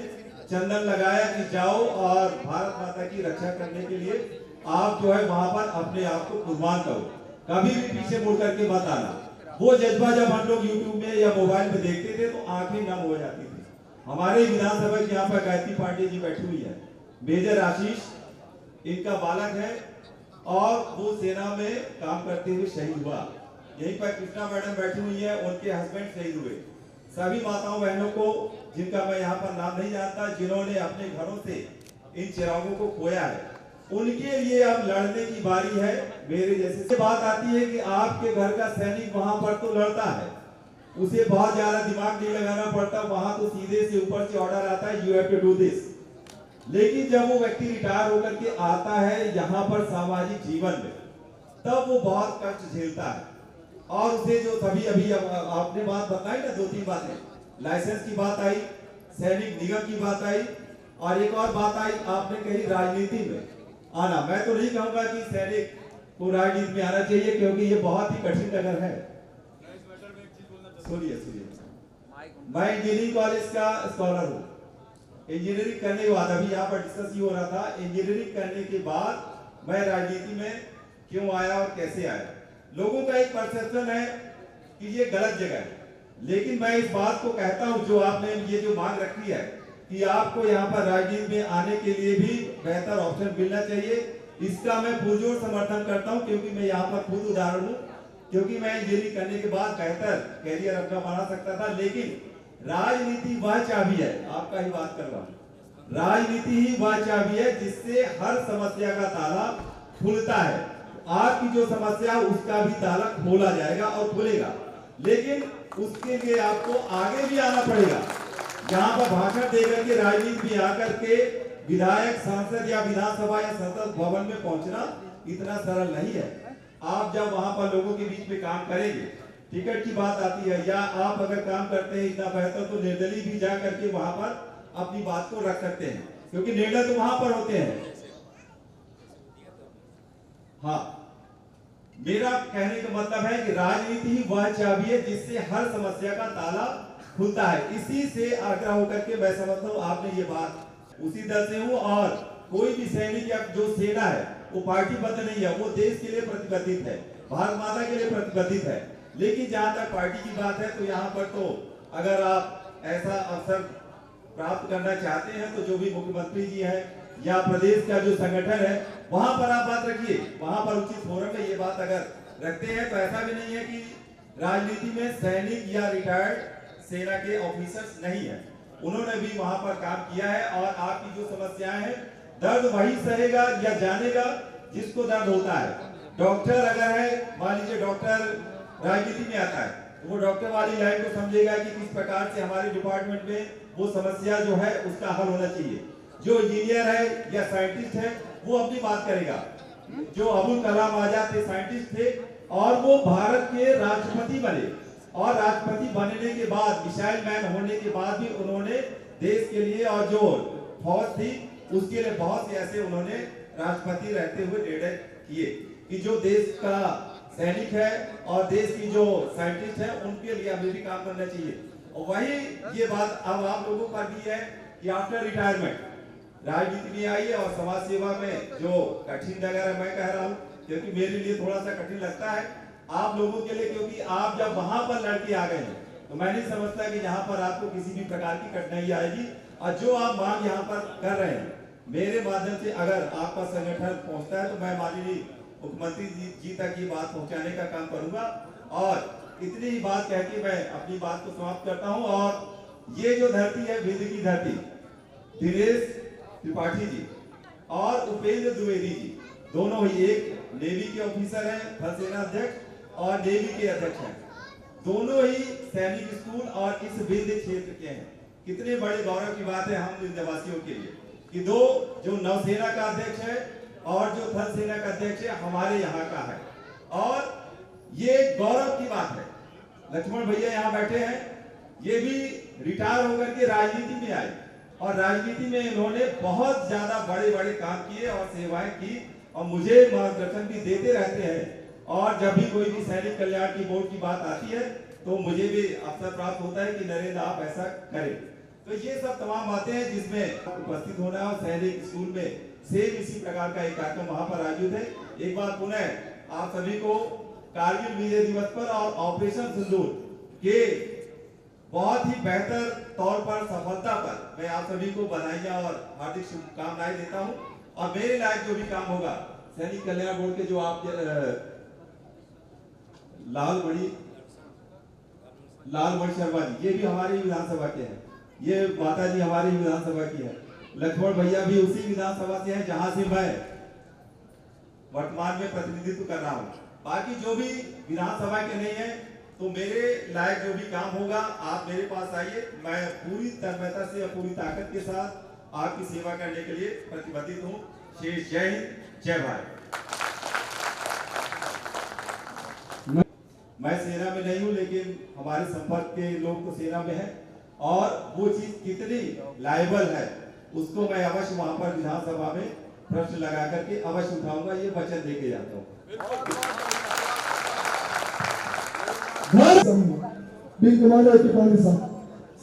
चंदन लगाया कि जाओ और भारत माता की रक्षा करने के लिए आप जो है वहां पर अपने आप को कुर्बान करो, कभी भी पीछे मुड़ करके मत आना। वो जज्बा जब हम लोग यूट्यूब में या मोबाइल में देखते थे तो आंखें नम हो जाती थी। हमारे विधानसभा के यहाँ पर गायत्री पांडे जी बैठी हुई है, मेजर आशीष इनका बालक है और वो सेना में काम करते हुए शहीद हुआ। यहीं पर कृष्णा मैडम बैठी हुई है, उनके हस्बैंड शहीद हुए। सभी माताओं बहनों को जिनका मैं यहाँ पर नाम नहीं जानता, जिन्होंने अपने घरों से इन चिरागों को खोया है, उनके लिए अब लड़ने की बारी है। मेरे जैसे बात आती है कि आपके घर का सैनिक वहां पर तो लड़ता है, उसे बहुत ज्यादा दिमाग नहीं लगाना पड़ता, वहां तो सीधे से ऊपर से ऑर्डर आता है, you have to do this. लेकिन जब वो व्यक्ति रिटायर होकर के आता है यहाँ पर सामाजिक जीवन में, तब वो बहुत कष्ट झेलता है। और उसे जो सभी अभी आपने बात बताई ना, 2-3 बातें, लाइसेंस की बात आई, सैनिक निगम की बात आई, और एक और बात आई आपने कही राजनीति में आना। मैं तो नहीं कहूंगा कि सैनिक को राजनीति में आना चाहिए, क्योंकि ये बहुत ही कठिन नगर है। सुनिए, मैं इंजीनियरिंग कॉलेज का स्कॉलर हूँ। इंजीनियरिंग करने के बाद, अभी यहाँ पर डिस्कस ही हो रहा था, इंजीनियरिंग करने के बाद मैं राजनीति में क्यों आया और कैसे आया। लोगों का एक परसेप्शन है कि ये गलत जगह है, लेकिन मैं इस बात को कहता हूँ, जो आपने ये जो मांग रखी है कि आपको यहाँ पर राजनीति में आने के लिए भी बेहतर ऑप्शन मिलना चाहिए, इसका मैं पुरजोर समर्थन करता हूँ, क्योंकि मैं यहाँ पर खुद उदाहरण हूँ। क्योंकि मैं इंजीनियरिंग करने के बाद बेहतर कैरियर अपना बना सकता था, लेकिन राजनीति वह चाबी है, आपका ही बात कर रहा हूँ, राजनीति ही वह चाबी है जिससे हर समस्या का ताला खुलता है। आपकी जो समस्या है उसका भी ताला खोला जाएगा और खुलेगा, लेकिन उसके लिए आपको आगे भी आना पड़ेगा। जहां पर भाषण देकर के राजनीति में आकर के विधायक, सांसद या विधानसभा या संसद भवन में पहुंचना इतना सरल नहीं है। आप जब वहां पर लोगों के बीच में काम करेंगे, टिकट की बात आती है, या आप अगर काम करते हैं इतना बेहतर, तो निर्दलीय भी जा करके वहां पर अपनी बात को रख सकते हैं, क्योंकि निर्णय तो वहां पर होते हैं। हाँ, मेरा कहने का मतलब है कि राजनीति ही वह चाबी है जिससे हर समस्या का ताला खुलता है। इसी से आग्रह होकर के मैं समझता हूँ आपने ये बात उसी दल से हूँ। और कोई भी सैनिक या जो सेना है वो पार्टीबद्ध नहीं है, वो देश के लिए प्रतिबद्धित है, भारत माता के लिए प्रतिबद्धित है। लेकिन जहां तक पार्टी की बात है, तो यहाँ पर तो अगर आप ऐसा अवसर प्राप्त करना चाहते हैं, तो जो भी मुख्यमंत्री जी है या प्रदेश का जो संगठन है, वहां पर आप बात रखिए, वहां पर उचित फोरम में ये बात अगर रखते हैं, तो ऐसा भी नहीं है कि राजनीति में सैनिक या रिटायर्ड सेना के ऑफिसर्स नहीं है, उन्होंने भी वहां पर काम किया है। और आपकी जो समस्याएं हैं, दर्द वही सहेगा या जानेगा जिसको दर्द होता है। डॉक्टर अगर है, मान लीजिए डॉक्टर राजनीति में आता है, तो वो डॉक्टर वाली लाइन को समझेगा कि किस प्रकार से हमारे डिपार्टमेंट में वो समस्या जो है उसका हल होना चाहिए। जो इंजीनियर है या साइंटिस्ट है, वो अपनी बात करेगा। जो अबुल कलाम आजाद थे, साइंटिस्ट थे, और वो भारत के राष्ट्रपति बने, और राष्ट्रपति बनने के बाद, मिसाइल मैन होने के बाद भी उन्होंने देश के लिए, और जो फौज थी उसके लिए बहुत से ऐसे उन्होंने राष्ट्रपति रहते हुए निर्णय किए कि जो देश का सैनिक है और देश की जो साइंटिस्ट है, उनके लिए हमें भी काम करना चाहिए। और वही ये बात अब आप लोगों पर भी है कि आफ्टर रिटायरमेंट राजनीति में आइए, और समाज सेवा में जो कठिन नगर है, मैं कह रहा हूँ, क्योंकि मेरे लिए थोड़ा सा कठिन लगता है आप लोगों के लिए, क्योंकि आप जब वहां पर लड़के आ गए हैं, तो मैं नहीं समझता कि यहाँ पर आपको किसी भी प्रकार की कठिनाई आएगी। और जो आप मांग यहाँ पर कर रहे हैं, मेरे माध्यम से अगर आपका संगठन पहुंचता है, तो मैं माननीय मुख्यमंत्री जी तक ये बात पहुंचाने का काम करूंगा। और इतनी ही बात कह के मैं अपनी बात को समाप्त करता हूं। और ये जो धरती है, विंध्य की धरती, दिनेश त्रिपाठी जी और उपेंद्र द्विवेदी जी, दोनों ही एक नेवी के ऑफिसर हैं, थल सेना अध्यक्ष, और नेवी के अध्यक्ष हैं। दोनों ही सैनिक स्कूल और इस विंध्य क्षेत्र के हैं। कितने बड़े गौरव की बात है हम विंध्यवासियों के लिए कि दो जो नौसेना का अध्यक्ष है और जो थल सेना का अध्यक्ष है, हमारे यहाँ का है। और ये गौरव की बात है। लक्ष्मण भैया यहाँ बैठे हैं, ये भी रिटायर होकर के राजनीति में आए, और राजनीति में इन्होंने बहुत ज्यादा बड़े बड़े काम किए और सेवाएं की, और मुझे मार्गदर्शन भी देते रहते हैं। और जब भी कोई भी सैनिक कल्याण की बोर्ड की बात आती है, तो मुझे भी अवसर प्राप्त होता है कि नरेंद्र आप ऐसा करें। तो ये सब तमाम बातें हैं जिसमें उपस्थित होना है। और सैनिक स्कूल में सेम इसी प्रकार का एक कार्यक्रम वहां पर आयोजित है। एक बार पुनः आप सभी को कारगिल विजय दिवस पर और ऑपरेशन सिंदूर के बहुत ही बेहतर तौर पर सफलता पर मैं आप सभी को बधाइयां और हार्दिक शुभकामनाएं देता हूं। और मेरे लायक जो भी काम होगा, सैनिक कल्याण बोर्ड के जो आप लालमणि शर्मा जी, ये भी हमारी विधानसभा के हैं, ये माता जी हमारी विधानसभा की है। लक्ष्मण भैया भी उसी विधानसभा से हैं जहां से मैं वर्तमान में प्रतिनिधित्व कर रहा हूं। बाकी जो भी विधानसभा के नहीं है, तो मेरे लायक जो भी काम होगा आप मेरे पास आइए, मैं पूरी तन्मयता से और पूरी ताकत के साथ आपकी सेवा करने के लिए प्रतिबद्ध हूँ। शेष जय हिंद, जय भारत। मैं सेना में नहीं हूँ, लेकिन हमारे संपर्क के लोग तो सेना में हैं, और वो चीज कितनी लायबल है उसको मैं अवश्य वहां पर विधानसभा में प्रश्न लगा करके अवश्य उठाऊंगा, ये वचन देके जाता हूँ। विंग कमांडर त्रिपाठी साहब,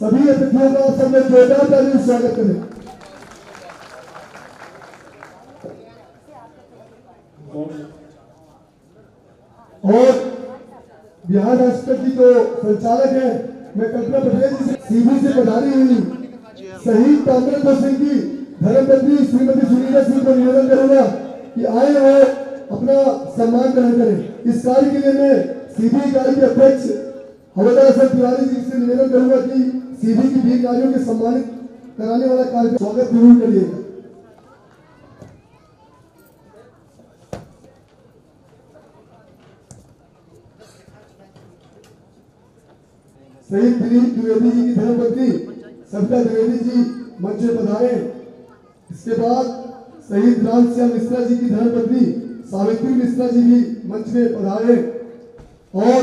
सभी अतिथियों का सब लोग जोरदार ताली से स्वागत करें। और बिहार राष्ट्रपति जो संचालक है, मैं कल्पना पटेल जी से सीधी से पधारी हुई शहीद ताम्रध्वज सिंह की धर्मपत्नी श्रीमती सुनीता सिंह को निवेदन करूंगा कि आए और अपना सम्मान ग्रहण करें। इस कार्य के लिए मैं सीधी इकाई के अध्यक्ष हवलदार सर तिवारी जी से निवेदन करूंगा कि सीधी की वीर नारियों के सम्मानित कराने वाला कार्य स्वागत जरूर करिएगा। शहीद दिलीप द्विवेदी जी की धर्मपत्नी सविता द्विवेदी जी मंच में पधारे। इसके बाद शहीद रामश्याम मिश्रा जी की धर्मपत्नी सावित्री मिश्रा जी भी मंच में पधारे, और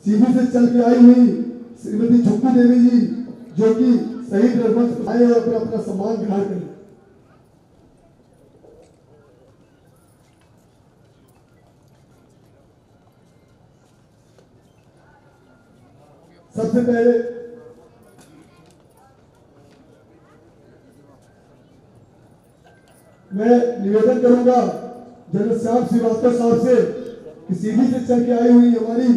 सीधी से चल के आई हुई श्रीमती झुक्कू देवी जी जो कि शहीद रघुवंश आए और अपना सम्मान ग्रहण करें। सबसे पहले मैं निवेदन करूंगा जनरल श्याम श्रीवास्तव साहब से कि सीधी से चल के आई हुई हमारी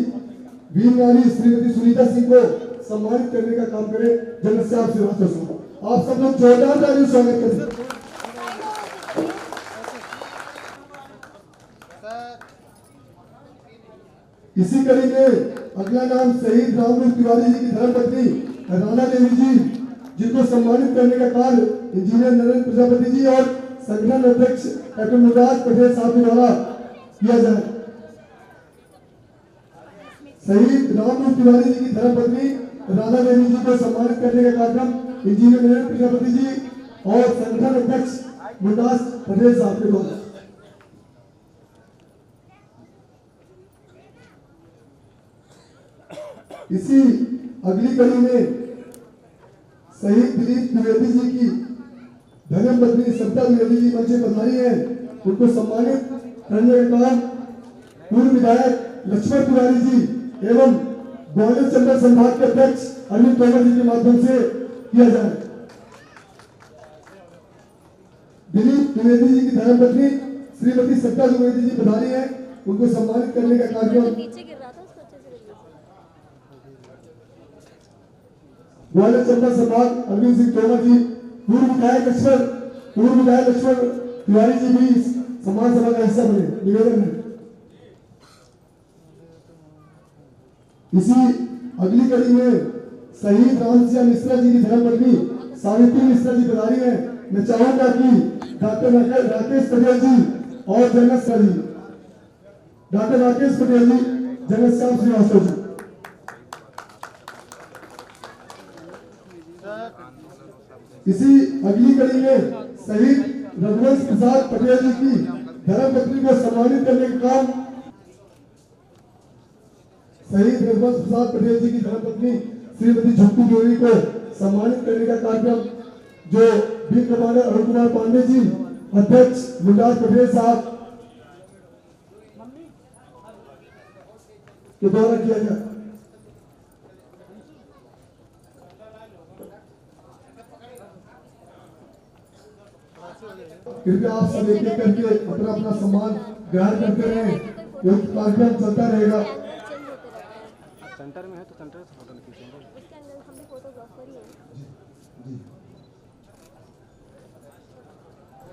वीर नारी श्रीमती सुनीता सिंह को सम्मानित करने का काम करें। जनरल श्याम श्रीवास्तव साहब, आप सब लोग जोरदार ताली से स्वागत करें। इसी कड़ी में अगला नाम शहीद रामरूप तिवारी जी की धर्मपत्नी राणा देवी जी, जिनको सम्मानित करने का कार्य इंजीनियर नरेंद्र प्रजापति जी और संगठन अध्यक्ष डॉक्टर मुराद पटेल साहब के द्वारा किया जाए। शहीद रामरूप तिवारी जी की धर्मपत्नी राणा देवी जी को सम्मानित करने का कार्यक्रम इंजीनियर नरेंद्र प्रजापति जी और संगठन अध्यक्ष मुराद पटेल साहब के द्वारा। इसी अगली कड़ी में शहीद दिलीप द्विवेदी जी की धर्मपत्नी सविता द्विवेदी जी मंच में पधारी है। उनको सम्मानित करने का काम पूर्व विधायक लक्ष्मण तिवारी जी एवं ग्वालियर चंबल संभाग के अध्यक्ष अनिल तोमर जी के माध्यम से किया जाए। दिलीप द्विवेदी जी की धर्मपत्नी श्रीमती सविता द्विवेदी जी पधारी है। उनको सम्मानित करने का कार्यक्रम ग्वालियर चंबल संभाग अरविंद सिंह तोमर जी, पूर्व विधायक लक्ष्मण तिवारी जी भी सम्मान सभा का हिस्सा बने। निवेदन है। इसी अगली कड़ी में शहीद रामश्याम मिश्रा जी की धर्मपत्नी सावित्री मिश्रा जी पधारी है। मैं चाहूंगा कि डॉक्टर राकेश पटेल जी और जनरल जी, डॉक्टर राकेश पटेल जी, जनरल श्याम श्रीवास्तव जी। इसी अगली कड़ी में शहीद रघुवंश प्रसाद पटेल जी की धर्मपत्नी को सम्मानित करने का काम शहीद रघुवंश प्रसाद पटेल जी की धर्मपत्नी श्रीमती झुक्कू देवी को सम्मानित करने का कार्यक्रम जो विंग कमांडर अरुण कुमार पांडे जी, अध्यक्ष मुंडाज पटेल साहब के द्वारा किया गया। कृपया आप सब एक एक करके अपना अपना सम्मान ग्रहण करते रहे। ये कार्यक्रम चलता रहेगा। सेंटर में है तो सेंटर से फोटो खींचेंगे।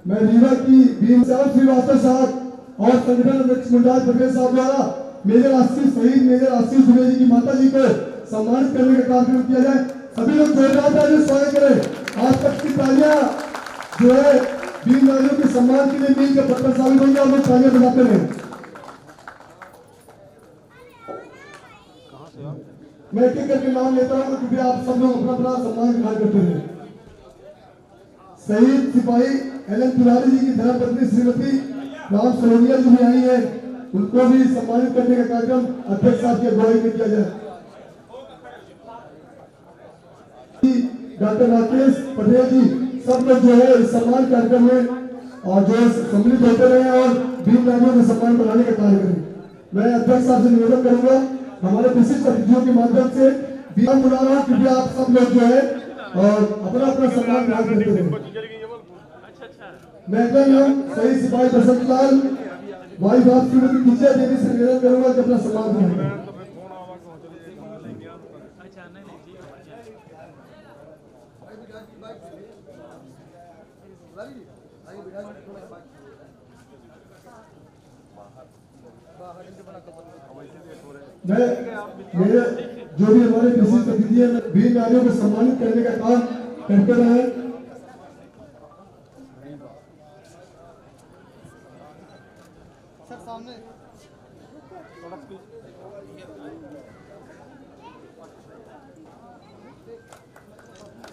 मैं रीवा की भीमसेन श्रीवास्तव साहब और संगठन अध्यक्ष मुंडाज पटेल साहब द्वारा मेजर आशीष शहीद मेजर आशीष दुबे जी की माता जी को सम्मानित करने का कार्यक्रम किया जाए। सभी लोग जोरदार तालियों से स्वागत करें। आज तक की तालियां जो है वीर नारियों के सम्मान के लिए मिलकर पत्थर साबित होंगे और लोग तालियां बजाते रहे। मैं एक एक करके नाम लेता हूँ क्योंकि आप सब लोग अपना अपना सम्मान ग्रहण करते हैं। शहीद सिपाही एल.एन. तिवारी जी की धर्मपत्नी श्रीमती राम सलोनिया जी भी आई है, उनको भी सम्मानित करने का कार्यक्रम अध्यक्ष साहब की अगुवाई में किया जाए। डॉक्टर राकेश पटेल जी सब लोग जो है इस सम्मान कार्यक्रम में और जो सम्मिलित होते रहे और वीर नारियों का सम्मान बढ़ाने का कार्य करें। मैं अध्यक्ष साहब से निवेदन करूंगा हमारे विशिष्ट अतिथियों के माध्यम से वीर बुला रहा हूँ, कृपया आप सब लोग जो है और अपना अपना सम्मान ग्रहण करते रहे। मैं अगला नाम शहीद सिपाही बसंत लाल भाई बाप श्रीमती विजया देवी से निवेदन करूंगा कि अपना सम्मान ग्रहण करें। मैं मेरे जो भी हमारे विशिष्ट अतिथि हैं वीर नारियों को सम्मानित करने का काम करते रहे। सर सामने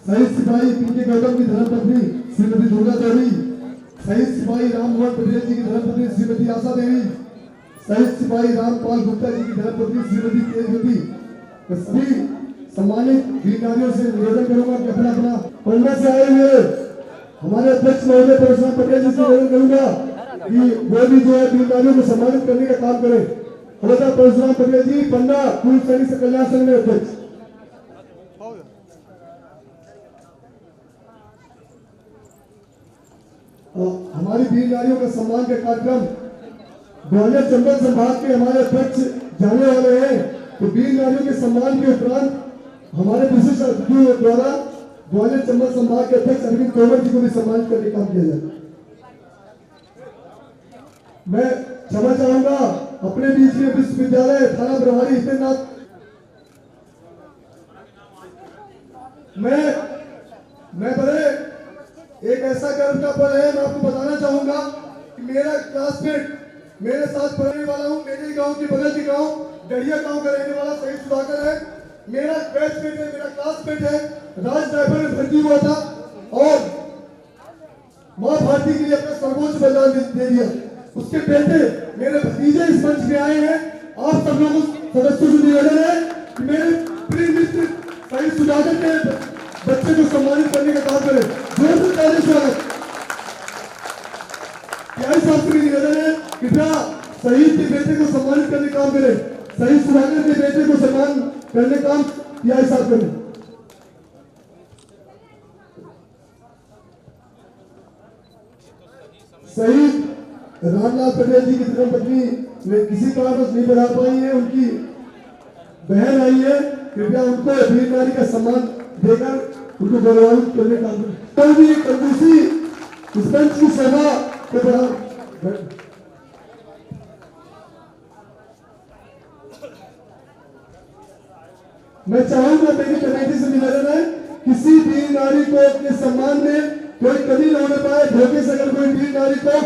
शहीद सिपाही पी.के. गौतम की धर्मपत्नी श्रीमती दुर्गा देवी, शहीद सिपाही राम मोहन पटेल जी की धर्मपत्नी श्रीमती आशा देवी, शहीद सिपाही रामपाल गुप्ता जी की धर्मपत्नी श्रीमती तेजवती, सभी सम्मानित वीर नारियों से निवेदन करूंगा कि अपना अपना पढ़ने से आए हुए हमारे अध्यक्ष महोदय परशुराम पटेल जी से निवेदन करूंगा कि वो भी जो है वीर नारियों को सम्मानित करने का काम करें। परशुराम पटेल जी पन्ना पूर्व सैनिक कल्याण संघ में अध्यक्ष। हमारी वीर नारियों का सम्मान का कार्यक्रम ग्वालियर चंबल संभाग के हमारे अध्यक्ष जाने वाले हैं, तो वीर नारियों के सम्मान के उपरांत हमारे विशिष्ट अतिथियों द्वारा ग्वालियर चंबल संभाग के अध्यक्ष अरविंद तोमर जी को भी सम्मानित करने का काम किया जाए। मैं क्षमा चाहूंगा अपने बीच में विश्वविद्यालय थाना प्रभारी हितेंद्रनाथ, मैं बड़े एक ऐसा गर्व का पल है, मैं आपको बताना चाहूंगा कि मेरा क्लासमेट मेरे साथ पढ़ने वाला हूँ, मेरे गांव के बगल के गांव डरिया गांव का रहने वाला शहीद सुधाकर है, मेरा बैचमेट है, मेरा क्लासमेट है, राज ड्राइवर में भर्ती हुआ था और माँ भारती के लिए अपना सर्वोच्च बलिदान दे दिया। उसके बेटे मेरे भतीजे इस मंच में आए हैं। आप सब लोगों सदस्यों से निवेदन है कि मेरे प्रिय मित्र शहीद सुधाकर के बच्चे को सम्मानित करने का काम करें। जोर से ताली स्वागत। प्यारे साहब से निवेदन है कृपया शहीद के बेटे को सम्मानित करने का काम करें। शहीद सुधाकर के बेटे को सम्मान करने का काम प्यारे साहब करें। शहीद रामलाल पटेल जी की धर्मपत्नी किसी कारणवश नहीं बढ़ा पाई है, उनकी बहन आई है, कृपया उनको वीर नारी का सम्मान देकर उनको गौरवान्वित करने का कोई भी कंजूसी इस मंच की सेवा को बढ़ा। मैं चाहूंगा मेरी कमेटी से निवेदन है किसी वीर नारी को अपने सम्मान में कोई कमी न होने पाए, धोखे से अगर कोई वीर नारी को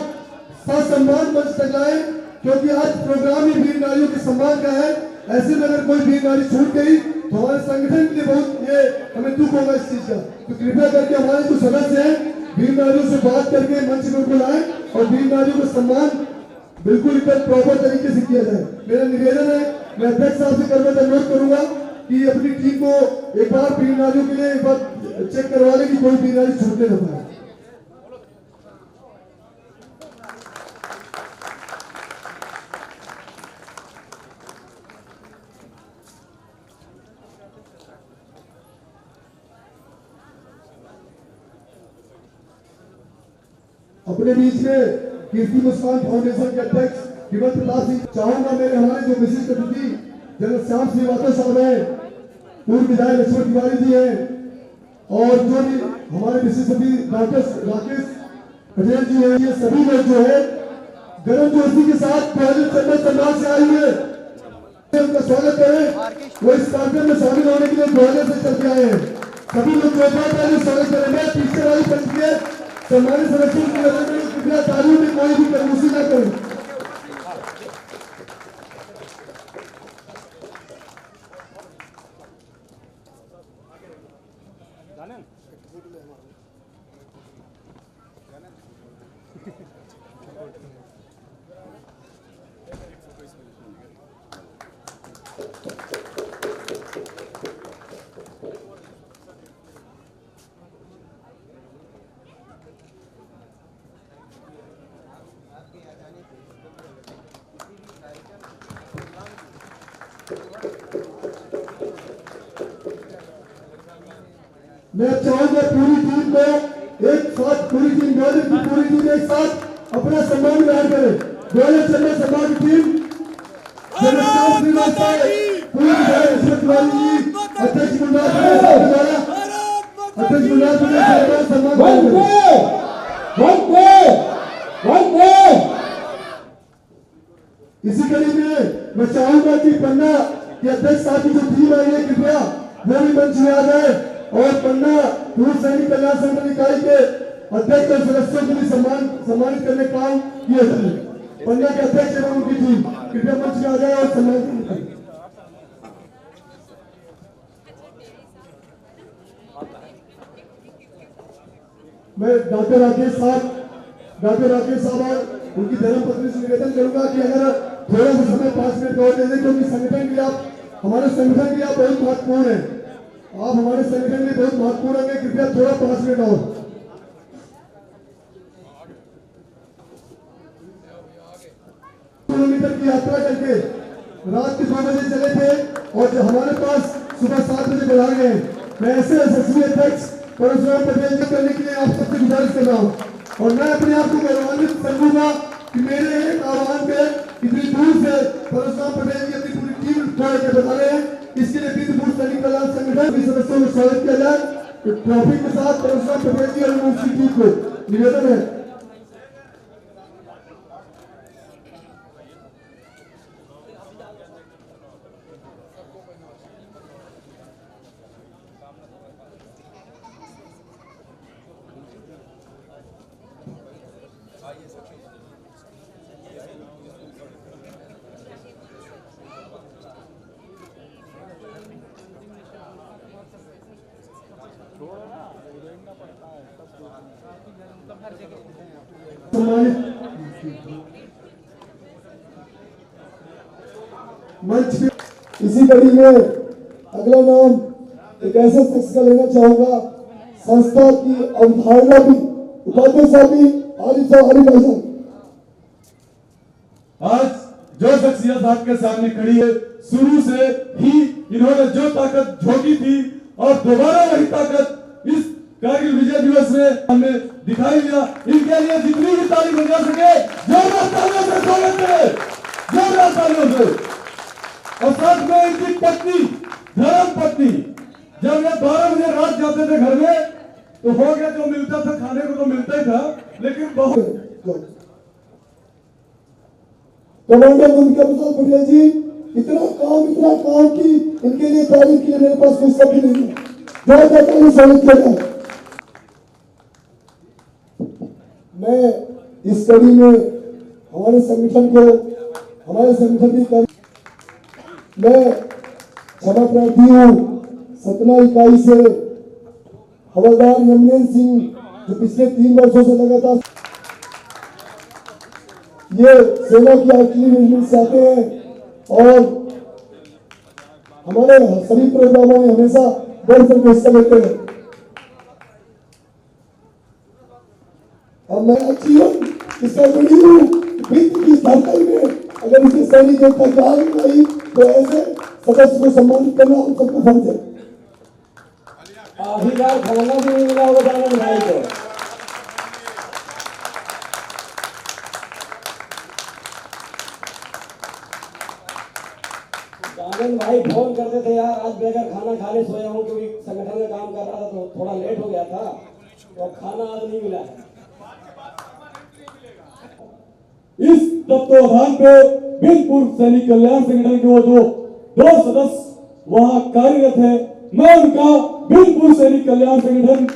ससम्मान मंच तक लाए, क्योंकि आज प्रोग्राम ही वीर नारियों के सम्मान का है। ऐसे में अगर कोई वीर नारी छूट गई तो हमारे संगठन के लिए बहुत ये हमें दुख होगा इस चीज का। तो कृपया करके हमारे जो सदस्य हैं वीर नारियों से बात करके मंच में उनको लाए और वीर नारियों का सम्मान बिल्कुल एकदम प्रॉपर तरीके से किया जाए। मेरा निवेदन है, मैं अध्यक्ष साहब से करने का अनुरोध करूंगा कि अपनी टीम को एक बार वीर नारियों के लिए एक बार चेक करवा ले कि कोई वीर नारी छूटने न पाए। अपने बीच में कीर्ति मुस्कान फाउंडेशन के अध्यक्ष विमल प्रताप सिंह चाहूंगा मेरे हमारे जो विशिष्ट अतिथि जनरल श्याम श्रीवास्तव साहब हैं, पूर्व विधायक लक्ष्मण तिवारी जी हैं और जो भी हमारे विशिष्ट अतिथि डॉक्टर राकेश पटेल जी हैं, ये सभी लोग जो है गर्मजोशी के साथ चंबल संभाग से आए हुए उनका स्वागत करें। वो इस कार्यक्रम में शामिल होने के लिए ग्वालियर से चल के आए हैं। सभी लोग स्वागत करेंगे। पीछे वाली पंच के सम्मानित सदस्यों की निवेदन है कृपया तालियों में कोई भी कंजूसी न करें। मैं चाहूंगा पूरी टीम को एक साथ, पूरी टीम ग्वालियर की पूरी टीम एक साथ अपना सम्मान ग्रहण करे। ग्वालियर चंद्र समाज की टीम अध्यक्ष इसी कड़ी में मैं चाहूंगा कि पन्ना के अध्यक्ष साहब की जो टीम आई है कृपया वो भी मंच में आ जाए और पन्ना पूर्व सैनिक कल्याण संगठन इकाई के अध्यक्ष और सदस्यों को भी सम्मानित करने का काम किया जाए। पन्ना के अध्यक्ष एवं उनकी टीम कृपया मंच में आ जाए और सम्मानित करें। मैं डॉक्टर राकेश साहब और उनकी धर्मपत्नी से निवेदन करूंगा कि अगर थोड़ा सा समय 5 मिनट और दे दें, क्योंकि संगठन के लिए आप हमारे संगठन के लिए आप बहुत महत्वपूर्ण है। आप हमारे संगठन के लिए बहुत महत्वपूर्ण है। कृपया थोड़ा 5 मिनट और। किलोमीटर की यात्रा करके रात के 2 बजे चले थे और जो हमारे पास सुबह 7 बजे बढ़ा गए। मैं ऐसे यशस्वी अध्यक्ष परशुराम पटेल जी करने के लिए आप सबसे गुजारिश कर रहा हूँ और मैं अपने आप को गौरवान्वित समझूंगा कि मेरे एक आह्वान पे इतनी दूर से परशुराम पटेल जी अपनी पूरी टीम छोड़ के बता रहे हैं। इसके लिए बीतपुर सैनिक कल्याण संगठन के सदस्यों को स्वागत किया जाए। ट्रॉफी के साथ परशुराम पटेल जी और उनकी टीम को निवेदन है। मंच पे इसी कड़ी में अगला नाम एक ऐसे शख्स का लेना चाहूंगा, संस्था की अवधारणा भी उपाध्यक्ष साहब भी आरिफ भाई साहब। आज जो शख्सियत आपके सामने खड़ी है, शुरू से ही इन्होंने जो ताकत झोंकी थी और दोबारा वही ताकत इस कारगिल विजय दिवस में हमने दिखाई दिया। इनके लिए जितनी भी तारीफ बजा सके जोरदार तालियों से स्वागत करें, जोरदार तालियों से। और साथ में इनकी पत्नी, धर्म पत्नी, जब ये 12 बजे रात जाते थे घर में तो हो गया जो मिलता था खाने को तो मिलता ही था, लेकिन बहुत कमांडर उनका प्रसाद पटेल जी इतना काम की इनके लिए तारीफ के लिए मेरे पास कोई शब्द नहीं है। जोरदार ताली स्वागत किया। मैं इस कड़ी में हमारे संगठन की मैं क्षमा प्रार्थी हूँ सतना इकाई से हवलदार यमनेन सिंह जो पिछले 3 वर्षों से लगातार ये सेना की आर्टिलरी रेजिमेंट से आते हैं और हमारे सभी प्रोग्रामों में हमेशा बढ़ चढ़ के हिस्सा लेते हैं। अब मैं जीवन इसका गढ़ी हूँ की धरती में अगर इसे सैनिक एकता की आग आई तो ऐसे सदस्य को सम्मानित करना हम सबका फर्ज है। अधिकार खाना भी नहीं मिला होगा दानव भाई को। दानव भाई फोन करते थे, यार आज बेगर खाना खाने सोया हूँ क्योंकि संगठन में काम कर रहा था तो थोड़ा लेट हो गया था, तो खाना आज नहीं मिला है। इस तत्वावधान पे बीतपुर सैनिक कल्याण संगठन के वो जो 2 सदस्य वहां कार्यरत है, मैं उनका बीतपुर सैनिक कल्याण संगठन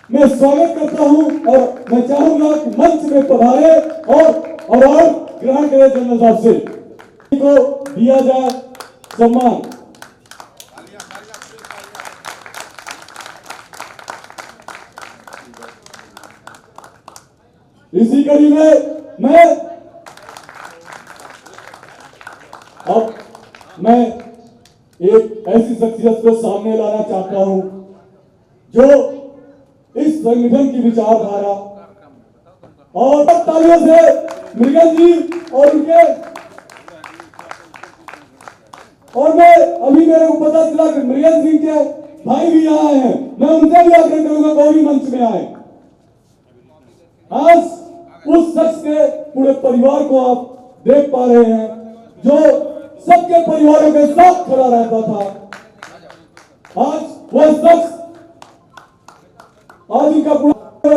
में स्वागत करता हूं और मैं चाहूंगा कि मंच में पधारे और अवार्ड ग्रहण करें जनरल साहब से को दिया जाए सम्मान। इसी कड़ी में मैं एक ऐसी शख्सियत को सामने लाना चाहता हूं जो इस संगठन की विचारधारा और तालियों से मृगन जी और उनके और मैं अभी मेरे को पता चला कि मृगन सिंह के भाई भी यहाँ आए हैं। मैं उनसे भी आग्रह करूंगा गौरी मंच में आए। आज उस शख्स के पूरे परिवार को आप देख पा रहे हैं जो सबके परिवारों के साथ खड़ा रहता था। आज वह शख्स आज इनका पूरा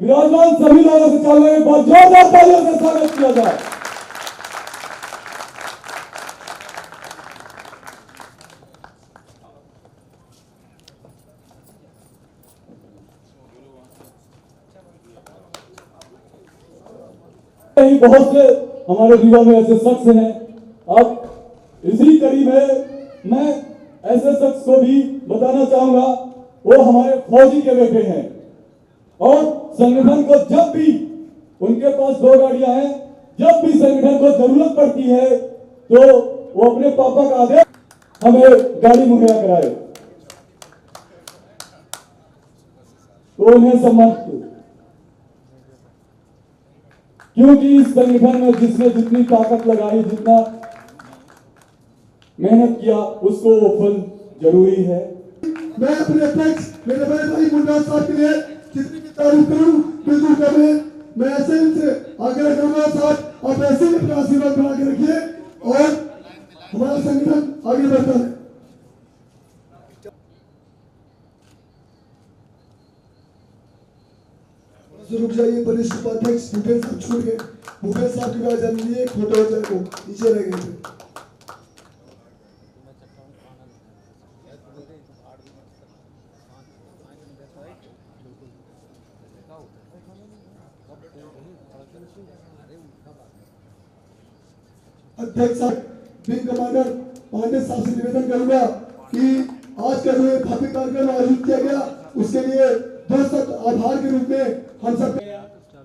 विराजमान सभी लोगों से चल रहे बहुत जोरदार तालियों से स्वागत किया जाए। बहुत से हमारे युवा में ऐसे शख्स हैं। अब इसी कड़ी में मैं ऐसे शख्स को भी बताना चाहूंगा, वो हमारे फौजी के बेटे हैं और संगठन को जब भी उनके पास 2 गाड़ियां हैं, जब भी संगठन को जरूरत पड़ती है तो वो अपने पापा का आदेश हमें गाड़ी मुहैया कराए तो उन्हें सम्मान, क्योंकि इस संगठन में जिसने जितनी ताकत लगाई, जितना मेहनत किया, उसको वो फल जरूरी है। मैं अपने अध्यक्ष मेरे बड़े भाई मुन्ना साहब के लिए जितनी भी तारीफ करूं बिल्कुल करें। मैं ऐसे इनसे आग्रह करूंगा साहब आप ऐसे ही अपना आशीर्वाद बना के रखिए और हमारा संगठन आगे बढ़ता है। रुक जाइए, वरिष्ठ उपाध्यक्ष भूपेश साहब छूट गए। भूपेश साहब की बात जल्दी है, फोटो हो जाए वो नीचे रह गए थे। अध्यक्ष साहब विंग कमांडर पांडे साहब से निवेदन करूंगा कि आज का जो भव्य कार्यक्रम आयोजित किया गया उसके लिए दोस्त आभार के रूप में हम सब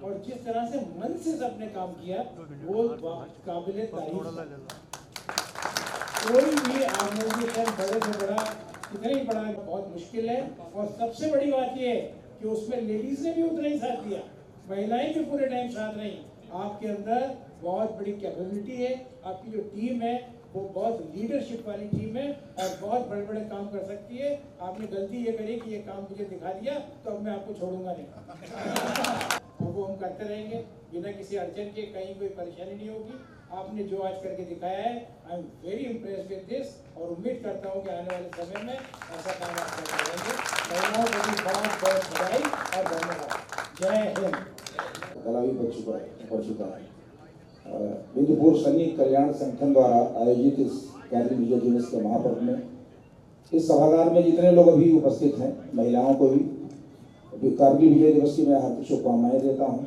और जिस तरह से मन से सबने काम किया वो काबिले तारीफ। कोई भी ऑर्गेनाइजेशन बड़े से बड़ा कितना ही बड़ा बहुत मुश्किल है और सबसे बड़ी बात ये है कि उसमें लेडीज ने भी उतना ही साथ दिया, महिलाएं भी पूरे टाइम साथ रही। आपके अंदर बहुत बड़ी कैपेबिलिटी है, आपकी जो टीम है वो बहुत लीडरशिप वाली टीम है और बहुत बड़े बड़े काम कर सकती है। आपने गलती ये करी कि ये काम मुझे दिखा दिया तो अब मैं आपको छोड़ूंगा नहीं और वो हम करते रहेंगे बिना किसी अड़चन के, कहीं कोई परेशानी नहीं होगी। आपने जो आज करके दिखाया है, I am very impressed with this और उम्मीद करता हूँ कि आने वाले समय में ऐसा काम आप करते रहेंगे। महिलाओं को भी बहुत बहुत बधाई और धन्यवाद। जय हिंद। कला भी पहुंच चुका है। बिंदुपुर सैनिक कल्याण संगठन द्वारा आयोजित इस कारगिल विजय दिवस के महापर्व में इस सभागार में जितने लोग अभी उपस्थित हैं, महिलाओं को भी कारगिल विजय दिवस की मैं हार्दिक शुभकामनाएं देता हूं।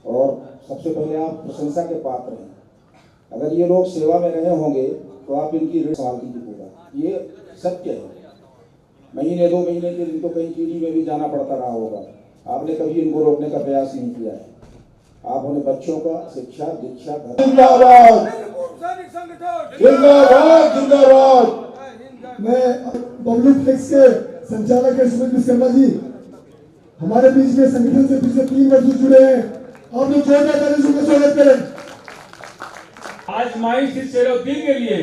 और सबसे पहले आप प्रशंसा के पात्र हैं। अगर ये लोग सेवा में रहे होंगे तो आप इनकी ऋण सवाल कीजिएगा, ये सत्य है। महीने 2 महीने के दिन तो कहीं चीनी में भी जाना पड़ता रहा होगा, आपने कभी इनको रोकने का प्रयास नहीं किया है। आप उन्हें बच्चों का शिक्षा दीक्षा जिंदाबाद जिंदाबाद जिंदाबाद। मैं बबलू फ्लेक्स के संचालक है सुमित विश्वकर्मा जी हमारे बीच में संगठन से पिछले 3 वर्ष से जुड़े हैं। आप लोग जोरदार तालियों से स्वागत करें। आज माइस शेरोद्दीन के लिए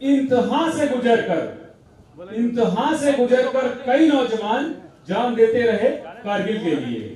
इम्तिहान से गुजर कर कई नौजवान जान देते रहे कारगिल के लिए।